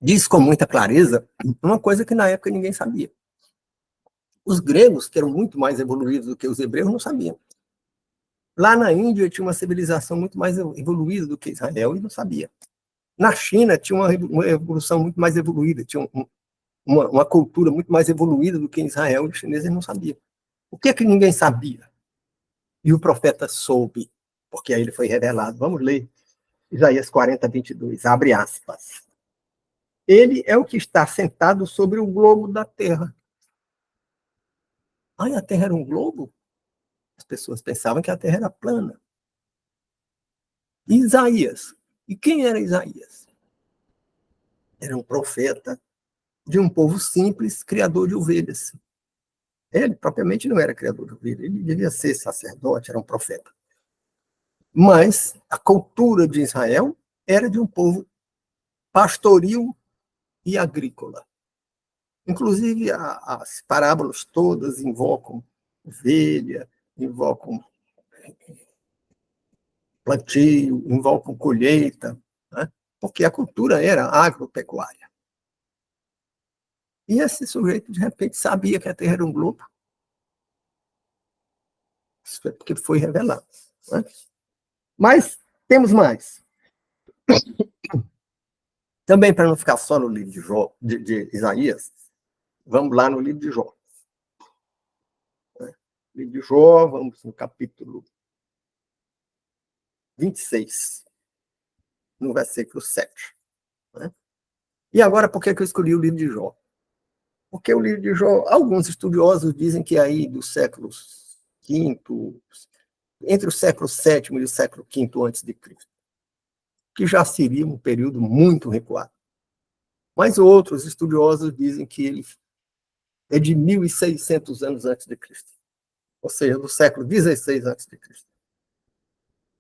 diz com muita clareza uma coisa que na época ninguém sabia. Os gregos, que eram muito mais evoluídos do que os hebreus, não sabiam. Lá na Índia tinha uma civilização muito mais evoluída do que Israel e não sabia. Na China tinha uma evolução muito mais evoluída, tinha uma cultura muito mais evoluída do que em Israel, e os chineses não sabiam. O que é que ninguém sabia? E o profeta soube, porque aí ele foi revelado. Vamos ler Isaías 40, 22, abre aspas. Ele é o que está sentado sobre o globo da terra. Ai, a terra era um globo? As pessoas pensavam que a terra era plana. Isaías. E quem era Isaías? Era um profeta de um povo simples, criador de ovelhas. Ele propriamente não era criador de ovelhas, ele devia ser sacerdote, era um profeta. Mas a cultura de Israel era de um povo pastoril e agrícola. Inclusive, as parábolas todas invocam ovelha, invocam plantio, invocam colheita, né? Porque a cultura era agropecuária. E esse sujeito, de repente, sabia que a Terra era um globo. Isso foi porque foi revelado. Né? Mas temos mais. Também, para não ficar só no livro de, Jó, de Isaías, vamos lá no livro de Jó. Livro de Jó, vamos no capítulo 26, no versículo 7. Né? E agora, por que eu escolhi o livro de Jó? Porque o livro de Jó, alguns estudiosos dizem que aí do século V, entre o século VII e o século V antes de Cristo, que já seria um período muito recuado. Mas outros estudiosos dizem que ele é de 1.600 anos antes de Cristo, ou seja, do século XVI antes de Cristo.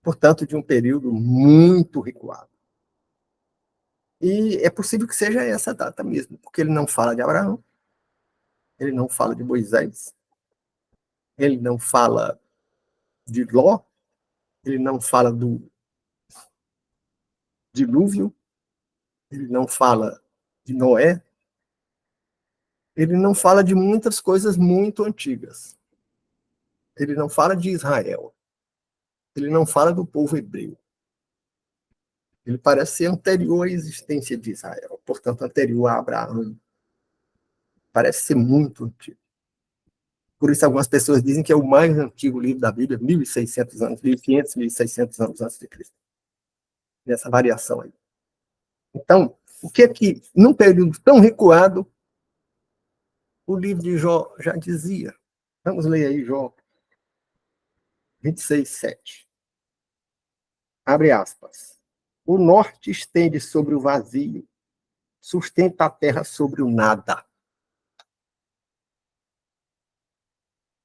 Portanto, de um período muito recuado. E é possível que seja essa data mesmo, porque ele não fala de Abraão, ele não fala de Moisés, ele não fala de Ló, ele não fala do dilúvio, ele não fala de Noé, ele não fala de muitas coisas muito antigas. Ele não fala de Israel, ele não fala do povo hebreu. Ele parece ser anterior à existência de Israel, portanto, anterior a Abraão. Parece ser muito antigo. Por isso, algumas pessoas dizem que é o mais antigo livro da Bíblia, 1.600 anos, 1.500, 1.600 anos antes de Cristo. Nessa variação aí. Então, o que é que, num período tão recuado, o livro de Jó já dizia? Vamos ler aí Jó 26, 7. Abre aspas. O norte estende sobre o vazio, sustenta a terra sobre o nada.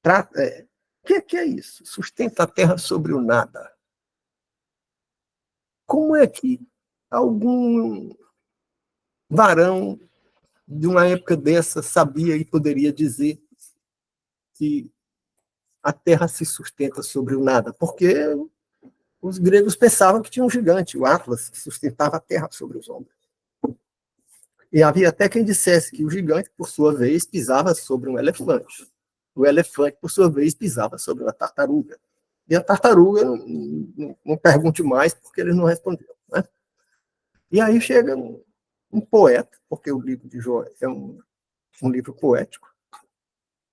O que é isso? Sustenta a terra sobre o nada. Como é que algum varão de uma época dessa sabia e poderia dizer que a terra se sustenta sobre o nada? Porque os gregos pensavam que tinha um gigante, o Atlas, que sustentava a terra sobre os ombros. E havia até quem dissesse que o gigante, por sua vez, pisava sobre um elefante. O elefante, por sua vez, pisava sobre uma tartaruga. E a tartaruga, não pergunte mais, porque ele não respondeu. Né? E aí chega um poeta, porque o livro de Jó é um livro poético.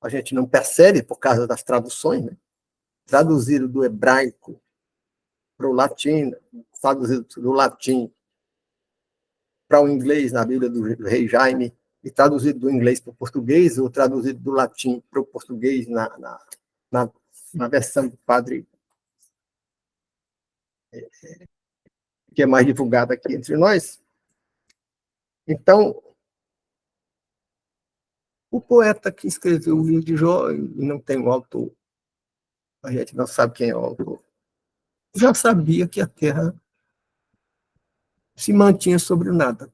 A gente não percebe por causa das traduções, né? Traduzido do hebraico para o latim, traduzido do latim para o inglês na Bíblia do Rei Jaime, e traduzido do inglês para o português, ou traduzido do latim para o português na versão do padre, que é mais divulgada aqui entre nós. Então, o poeta que escreveu o livro de Jó, e não tem um autor, a gente não sabe quem é o autor, já sabia que a Terra se mantinha sobre o nada.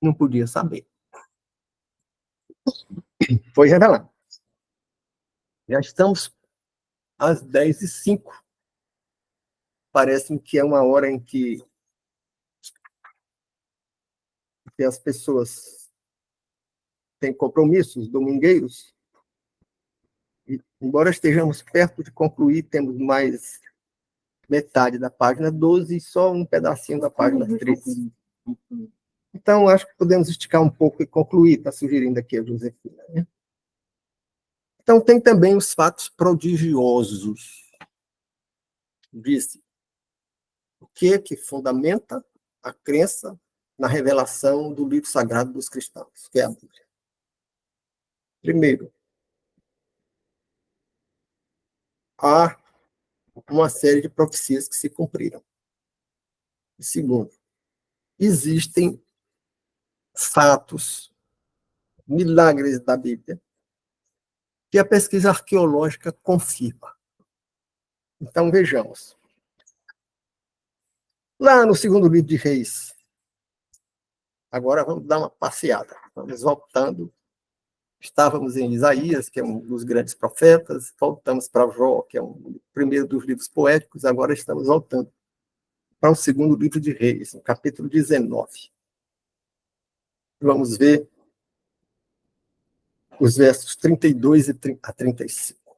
não podia saber. Foi revelado. Já estamos às 10h05. Parece-me que é uma hora em que as pessoas têm compromissos domingueiros. E, embora estejamos perto de concluir, temos mais metade da página 12 e só um pedacinho da página 13. Então, acho que podemos esticar um pouco e concluir, está sugerindo aqui a Josefina, né? Então, tem também os fatos prodigiosos. Disse, o que fundamenta a crença na revelação do livro sagrado dos cristãos, que é a Bíblia. Primeiro, há uma série de profecias que se cumpriram. Segundo, existem fatos, milagres da Bíblia, que a pesquisa arqueológica confirma. Então, vejamos. Lá no segundo livro de Reis, agora vamos dar uma passeada. Vamos voltando. Estávamos em Isaías, que é um dos grandes profetas, voltamos para Jó, que é o primeiro dos livros poéticos, agora estamos voltando para o segundo livro de Reis, no capítulo 19. Vamos ver os versos 32 a 35.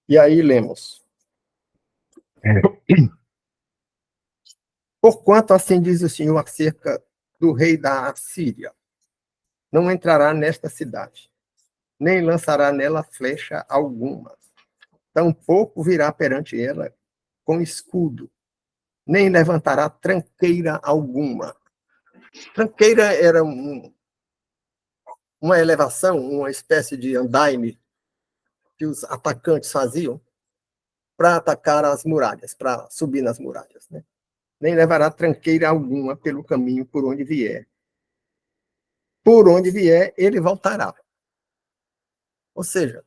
E aí lemos. Porquanto assim diz o Senhor acerca do rei da Assíria, não entrará nesta cidade, nem lançará nela flecha alguma, tampouco virá perante ela com escudo, nem levantará tranqueira alguma. Tranqueira era uma elevação, uma espécie de andaime que os atacantes faziam para atacar as muralhas, para subir nas muralhas, né? Nem levará tranqueira alguma pelo caminho por onde vier. Por onde vier, ele voltará. Ou seja,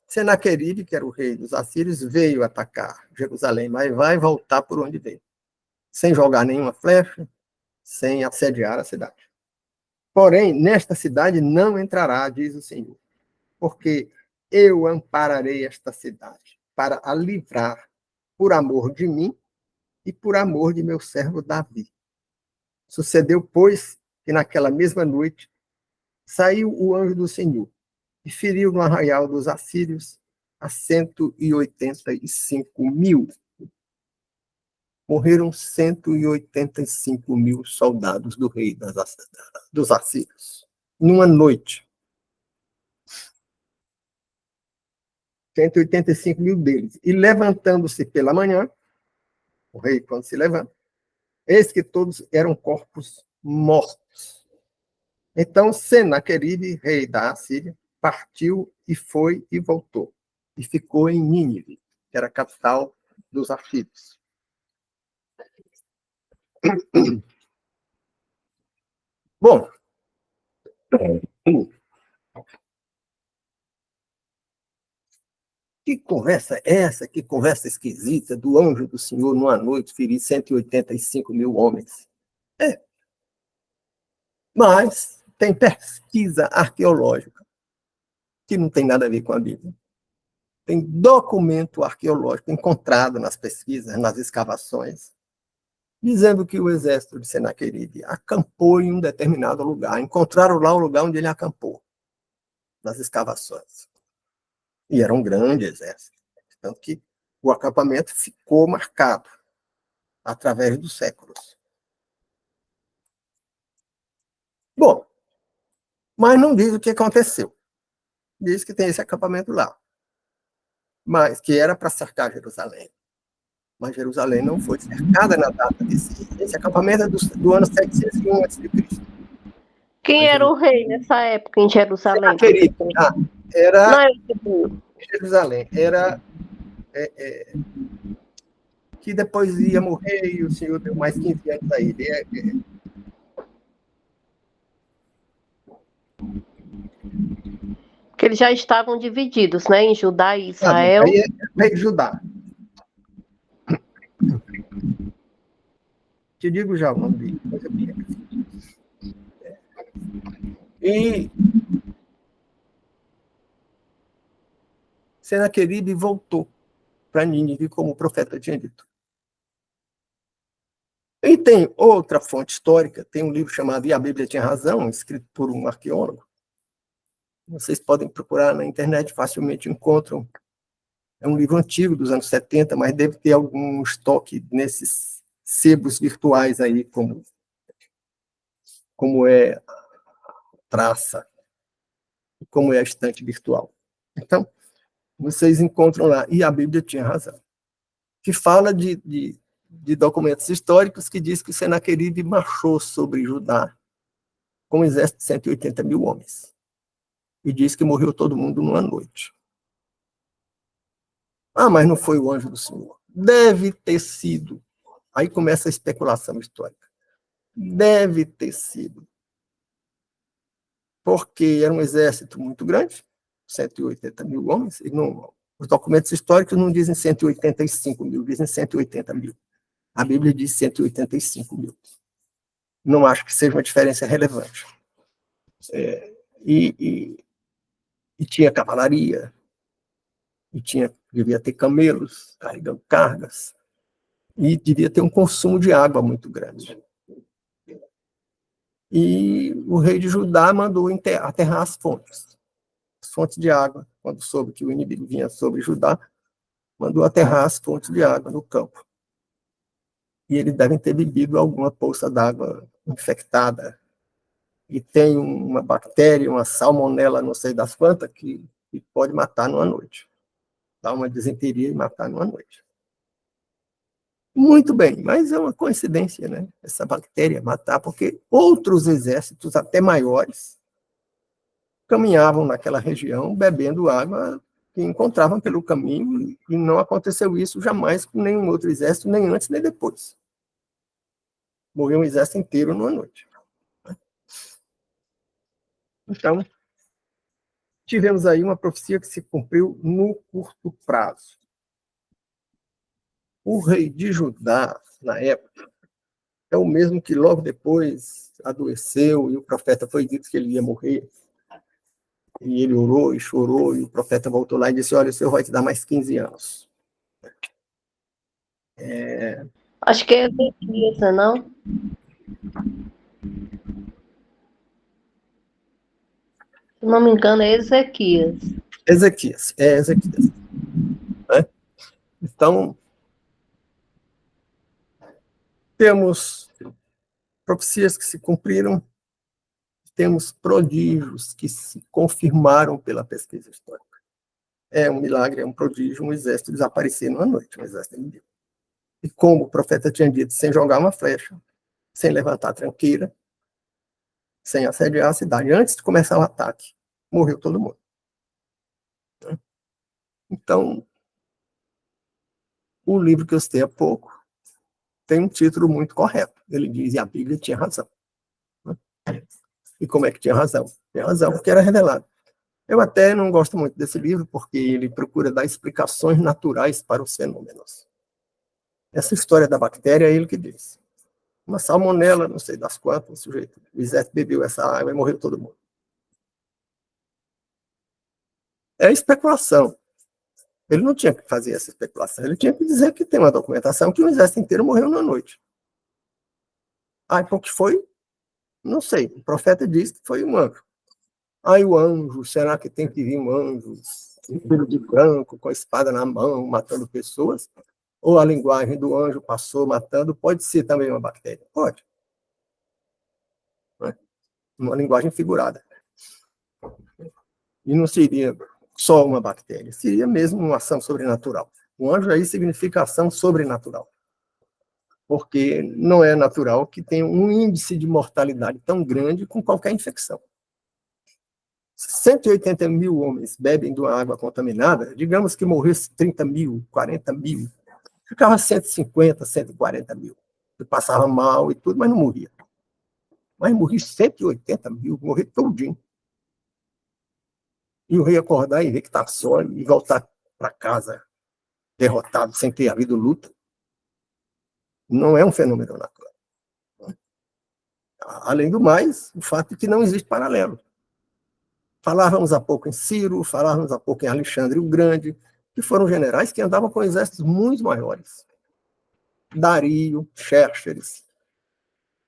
Senaqueribe, que era o rei dos assírios, veio atacar Jerusalém, mas vai voltar por onde veio, sem jogar nenhuma flecha, sem assediar a cidade. Porém, nesta cidade não entrará, diz o Senhor, porque eu ampararei esta cidade para a livrar por amor de mim e por amor de meu servo Davi. Sucedeu, pois, que naquela mesma noite saiu o anjo do Senhor e feriu no arraial dos assírios a 185.000. Morreram 185.000 soldados do rei dos assírios, numa noite. 185.000 deles. E levantando-se pela manhã, o rei, quando se levanta, eis que todos eram corpos mortos. Então, Senaqueribe, rei da Assíria, partiu e foi e voltou. E ficou em Nínive, que era a capital dos assírios. Bom, que conversa é essa? Que conversa esquisita do anjo do Senhor numa noite ferir 185.000 homens. Mas tem pesquisa arqueológica que não tem nada a ver com a Bíblia. Tem documento arqueológico encontrado nas pesquisas, nas escavações, dizendo que o exército de Senaqueribe acampou em um determinado lugar. Encontraram lá o lugar onde ele acampou, nas escavações. E era um grande exército. Tanto que o acampamento ficou marcado através dos séculos. Bom, mas não diz o que aconteceu. Diz que tem esse acampamento lá, mas que era para cercar Jerusalém. Mas Jerusalém não foi cercada na data desse acampamento é do ano 701 a.C. Quem era o rei nessa época em Jerusalém? Era Jerusalém. Era que depois ia morrer e o Senhor deu mais 15 anos a ele. Que eles já estavam divididos, né, em Judá e Israel. Aí é Judá. Te digo já o nome dele. E Senaqueribe voltou para Nínive, como o profeta tinha dito. E tem outra fonte histórica, tem um livro chamado E a Bíblia Tinha Razão, escrito por um arqueólogo. Vocês podem procurar na internet, facilmente encontram. É um livro antigo, dos anos 70, mas deve ter algum estoque nesses sebos virtuais aí, como é a traça, como é a estante virtual. Então, vocês encontram lá, e a Bíblia tinha razão, que fala de documentos históricos que diz que Senaqueribe marchou sobre Judá com um exército de 180 mil homens. E diz que morreu todo mundo numa noite. Ah, mas não foi o anjo do Senhor. Deve ter sido. Aí começa a especulação histórica. Deve ter sido. Porque era um exército muito grande, 180 mil homens, e não, os documentos históricos não dizem 185 mil, dizem 180 mil. A Bíblia diz 185 mil. Não acho que seja uma diferença relevante. E tinha cavalaria, e devia ter camelos carregando cargas, e devia ter um consumo de água muito grande. E o rei de Judá mandou aterrar as fontes de água, quando soube que o inimigo vinha sobre Judá, mandou aterrar as fontes de água no campo. E eles devem ter bebido alguma poça d'água infectada. E tem uma bactéria, uma salmonela, não sei das quantas, que pode matar numa noite. Dar uma disenteria e matar numa noite. Muito bem, mas é uma coincidência, né? Essa bactéria matar, porque outros exércitos, até maiores, caminhavam naquela região bebendo água que encontravam pelo caminho, e não aconteceu isso jamais com nenhum outro exército, nem antes nem depois. Morreu um exército inteiro numa noite. Então, tivemos aí uma profecia que se cumpriu no curto prazo. O rei de Judá, na época, é o mesmo que logo depois adoeceu e o profeta foi dito que ele ia morrer. E ele orou e chorou, e o profeta voltou lá e disse: olha, o Senhor vai te dar mais 15 anos. Acho que é Ezequias, não? Se não me engano, é Ezequias. Ezequias. Né? Então, temos profecias que se cumpriram, temos prodígios que se confirmaram pela pesquisa histórica. É um milagre, é um prodígio, um exército desaparecer numa noite, um exército inimigo. E como o profeta tinha dito, sem jogar uma flecha, sem levantar tranqueira, sem assediar a cidade, antes de começar o ataque, morreu todo mundo. Então, o livro que eu citei há pouco tem um título muito correto. Ele diz: e a Bíblia tinha razão. E como é que tinha razão? Tinha razão porque era revelado. Eu até não gosto muito desse livro, porque ele procura dar explicações naturais para os fenômenos. Essa história da bactéria é ele que diz. Uma salmonela, não sei das quantas, o exército bebeu essa água e morreu todo mundo. É especulação. Ele não tinha que fazer essa especulação, ele tinha que dizer que tem uma documentação que o exército inteiro morreu na noite. Ah, porque foi? Não sei. O profeta disse que foi um anjo. Aí o anjo, será que tem que vir um anjo vestido de branco, com a espada na mão, matando pessoas? Ou a linguagem do anjo passou matando? Pode ser também uma bactéria? Pode. Né? Uma linguagem figurada. E não seria só uma bactéria, seria mesmo uma ação sobrenatural. O anjo aí significa ação sobrenatural. Porque não é natural que tenha um índice de mortalidade tão grande com qualquer infecção. 180 mil homens bebem de uma água contaminada, digamos que morresse 30 mil, 40 mil, ficava 150, 140 mil. Eu passava mal e tudo, mas não morria. Mas morri 180 mil, morri todinho. E o rei acordar e ver que está só e voltar para casa derrotado, sem ter havido luta, não é um fenômeno natural. Além do mais, o fato de que não existe paralelo. Falávamos há pouco em Ciro, falávamos há pouco em Alexandre o Grande, que foram generais que andavam com exércitos muito maiores. Dario, Xerxes.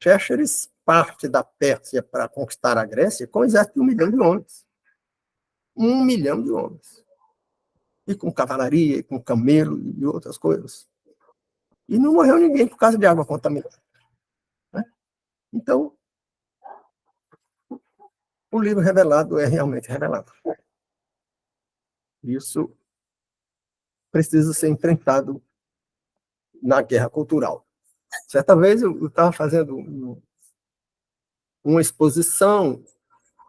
Xerxes parte da Pérsia para conquistar a Grécia com um exército de 1 milhão de homens. 1 milhão de homens. E com cavalaria, e com camelo e outras coisas. E não morreu ninguém por causa de água contaminada. Né? Então, o livro revelado é realmente revelado. Isso precisa ser enfrentado na guerra cultural. Certa vez eu estava fazendo uma exposição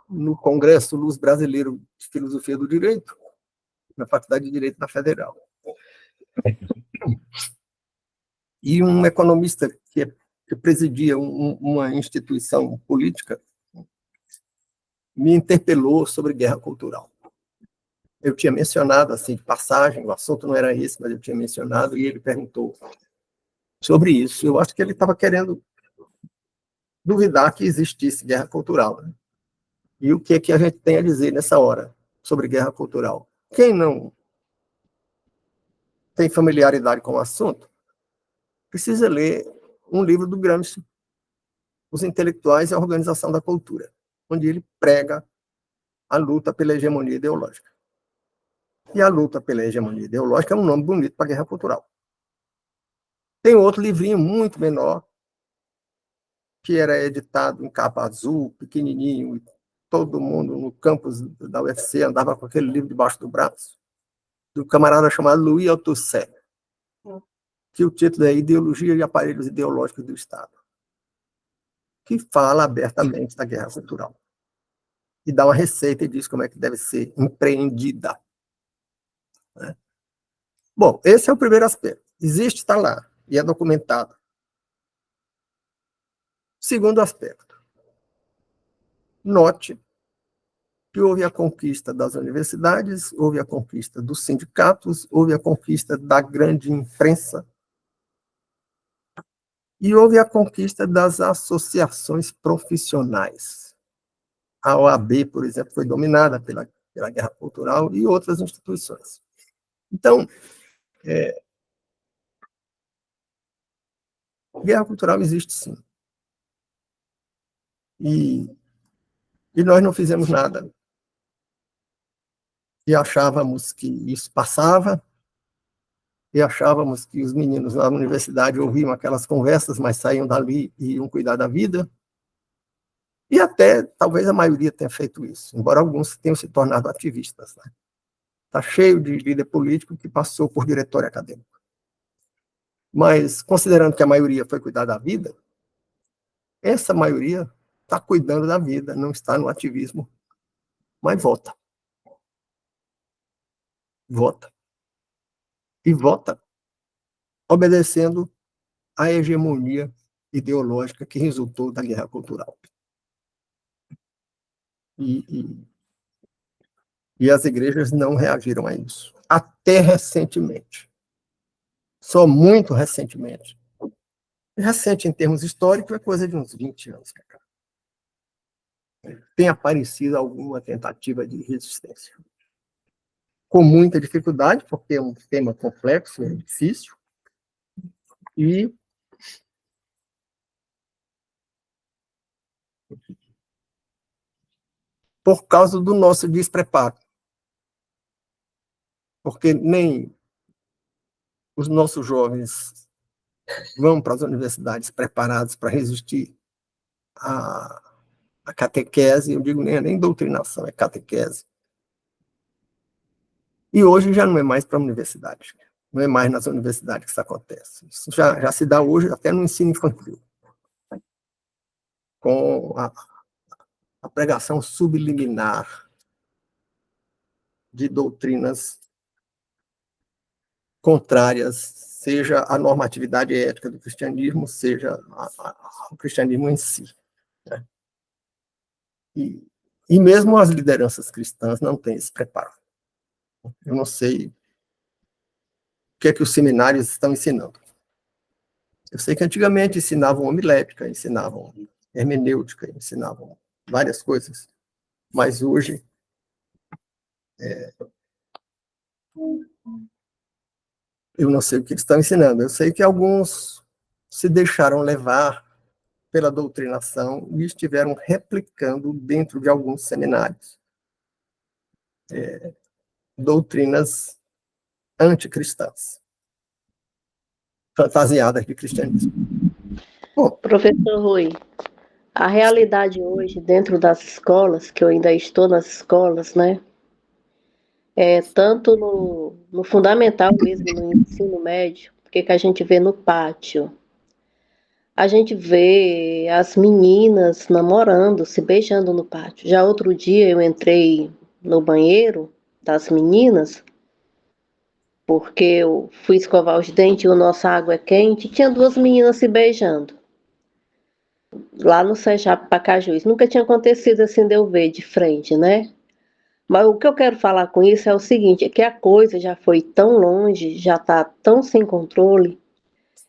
no Congresso Luz Brasileiro de Filosofia do Direito, na Faculdade de Direito da Federal. E um economista que presidia uma instituição política me interpelou sobre guerra cultural. Eu tinha mencionado, assim, de passagem, o assunto não era esse, mas eu tinha mencionado, e ele perguntou sobre isso. Eu acho que ele estava querendo duvidar que existisse guerra cultural. Né? E o que é que a gente tem a dizer nessa hora sobre guerra cultural? Quem não tem familiaridade com o assunto, precisa ler um livro do Gramsci, Os Intelectuais e a Organização da Cultura, onde ele prega a luta pela hegemonia ideológica. E a luta pela hegemonia ideológica é um nome bonito para a guerra cultural. Tem outro livrinho muito menor, que era editado em capa azul, pequenininho, e todo mundo no campus da UFC andava com aquele livro debaixo do braço, do camarada chamado Louis Althusser, que o título é Ideologia e Aparelhos Ideológicos do Estado, que fala abertamente da guerra cultural. E dá uma receita e diz como é que deve ser empreendida. Né? Bom, esse é o primeiro aspecto. Existe, está lá, e é documentado. Segundo aspecto. Note que houve a conquista das universidades, houve a conquista dos sindicatos, houve a conquista da grande imprensa e houve a conquista das associações profissionais. A OAB, por exemplo, foi dominada pela guerra cultural e outras instituições. Então, guerra cultural existe sim. E nós não fizemos nada. E achávamos que isso passava, e achávamos que os meninos lá na universidade ouviam aquelas conversas, mas saíam dali e iam cuidar da vida. E até, talvez a maioria tenha feito isso, embora alguns tenham se tornado ativistas. Né? Está cheio de líder político que passou por diretório acadêmico. Mas, considerando que a maioria foi cuidar da vida, essa maioria está cuidando da vida, não está no ativismo, mas vota. Vota. E vota obedecendo à hegemonia ideológica que resultou da guerra cultural. E as igrejas não reagiram a isso. Até recentemente. Só muito recentemente. Recente em termos históricos é coisa de uns 20 anos. Tem aparecido alguma tentativa de resistência. Com muita dificuldade, porque é um tema complexo, é difícil, e por causa do nosso despreparo. Porque nem os nossos jovens vão para as universidades preparados para resistir à catequese, eu digo nem doutrinação, é catequese. E hoje já não é mais para a universidade, não é mais nas universidades que isso acontece. Isso já se dá hoje até no ensino infantil, com a pregação subliminar de doutrinas contrárias, seja à normatividade ética do cristianismo, seja ao cristianismo em si. Né? E mesmo as lideranças cristãs não têm esse preparo. Eu não sei o que é que os seminários estão ensinando. Eu sei que antigamente ensinavam homilética, ensinavam hermenêutica, ensinavam várias coisas, mas hoje Eu não sei o que eles estão ensinando. Eu sei que alguns se deixaram levar pela doutrinação e estiveram replicando dentro de alguns seminários doutrinas anticristãs, fantasiadas de cristianismo. Bom, Professor Rui, a realidade hoje dentro das escolas, que eu ainda estou nas escolas, né? Tanto no fundamental mesmo, no ensino médio, o que a gente vê no pátio? A gente vê as meninas namorando, se beijando no pátio. Já outro dia eu entrei no banheiro das meninas, porque eu fui escovar os dentes e a nossa água é quente, e tinha duas meninas se beijando. Lá no Sejap Pacajus. Nunca tinha acontecido assim de eu ver de frente, né? Mas o que eu quero falar com isso é o seguinte, é que a coisa já foi tão longe, já está tão sem controle.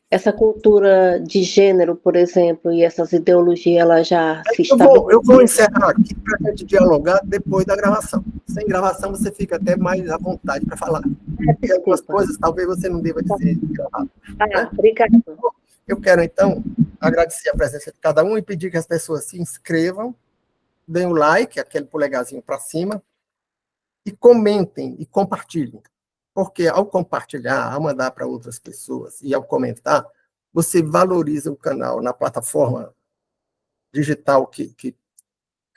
Essa cultura de gênero, por exemplo, e essas ideologias, ela já se eu vou encerrar aqui para a gente dialogar depois da gravação. Sem gravação, você fica até mais à vontade para falar. Porque algumas coisas talvez você não deva dizer gravado. Né? Obrigada. Eu quero, então, agradecer a presença de cada um e pedir que as pessoas se inscrevam, deem o like, aquele polegarzinho para cima, e comentem e compartilhem. Porque ao compartilhar, ao mandar para outras pessoas e ao comentar, você valoriza o canal na plataforma digital que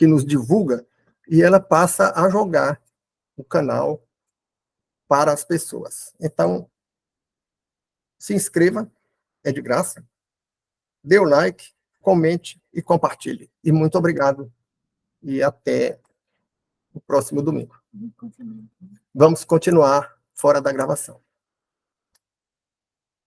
nos divulga e ela passa a jogar o canal para as pessoas. Então, se inscreva, é de graça, dê o like, comente e compartilhe. E muito obrigado e até o próximo domingo. Vamos continuar fora da gravação.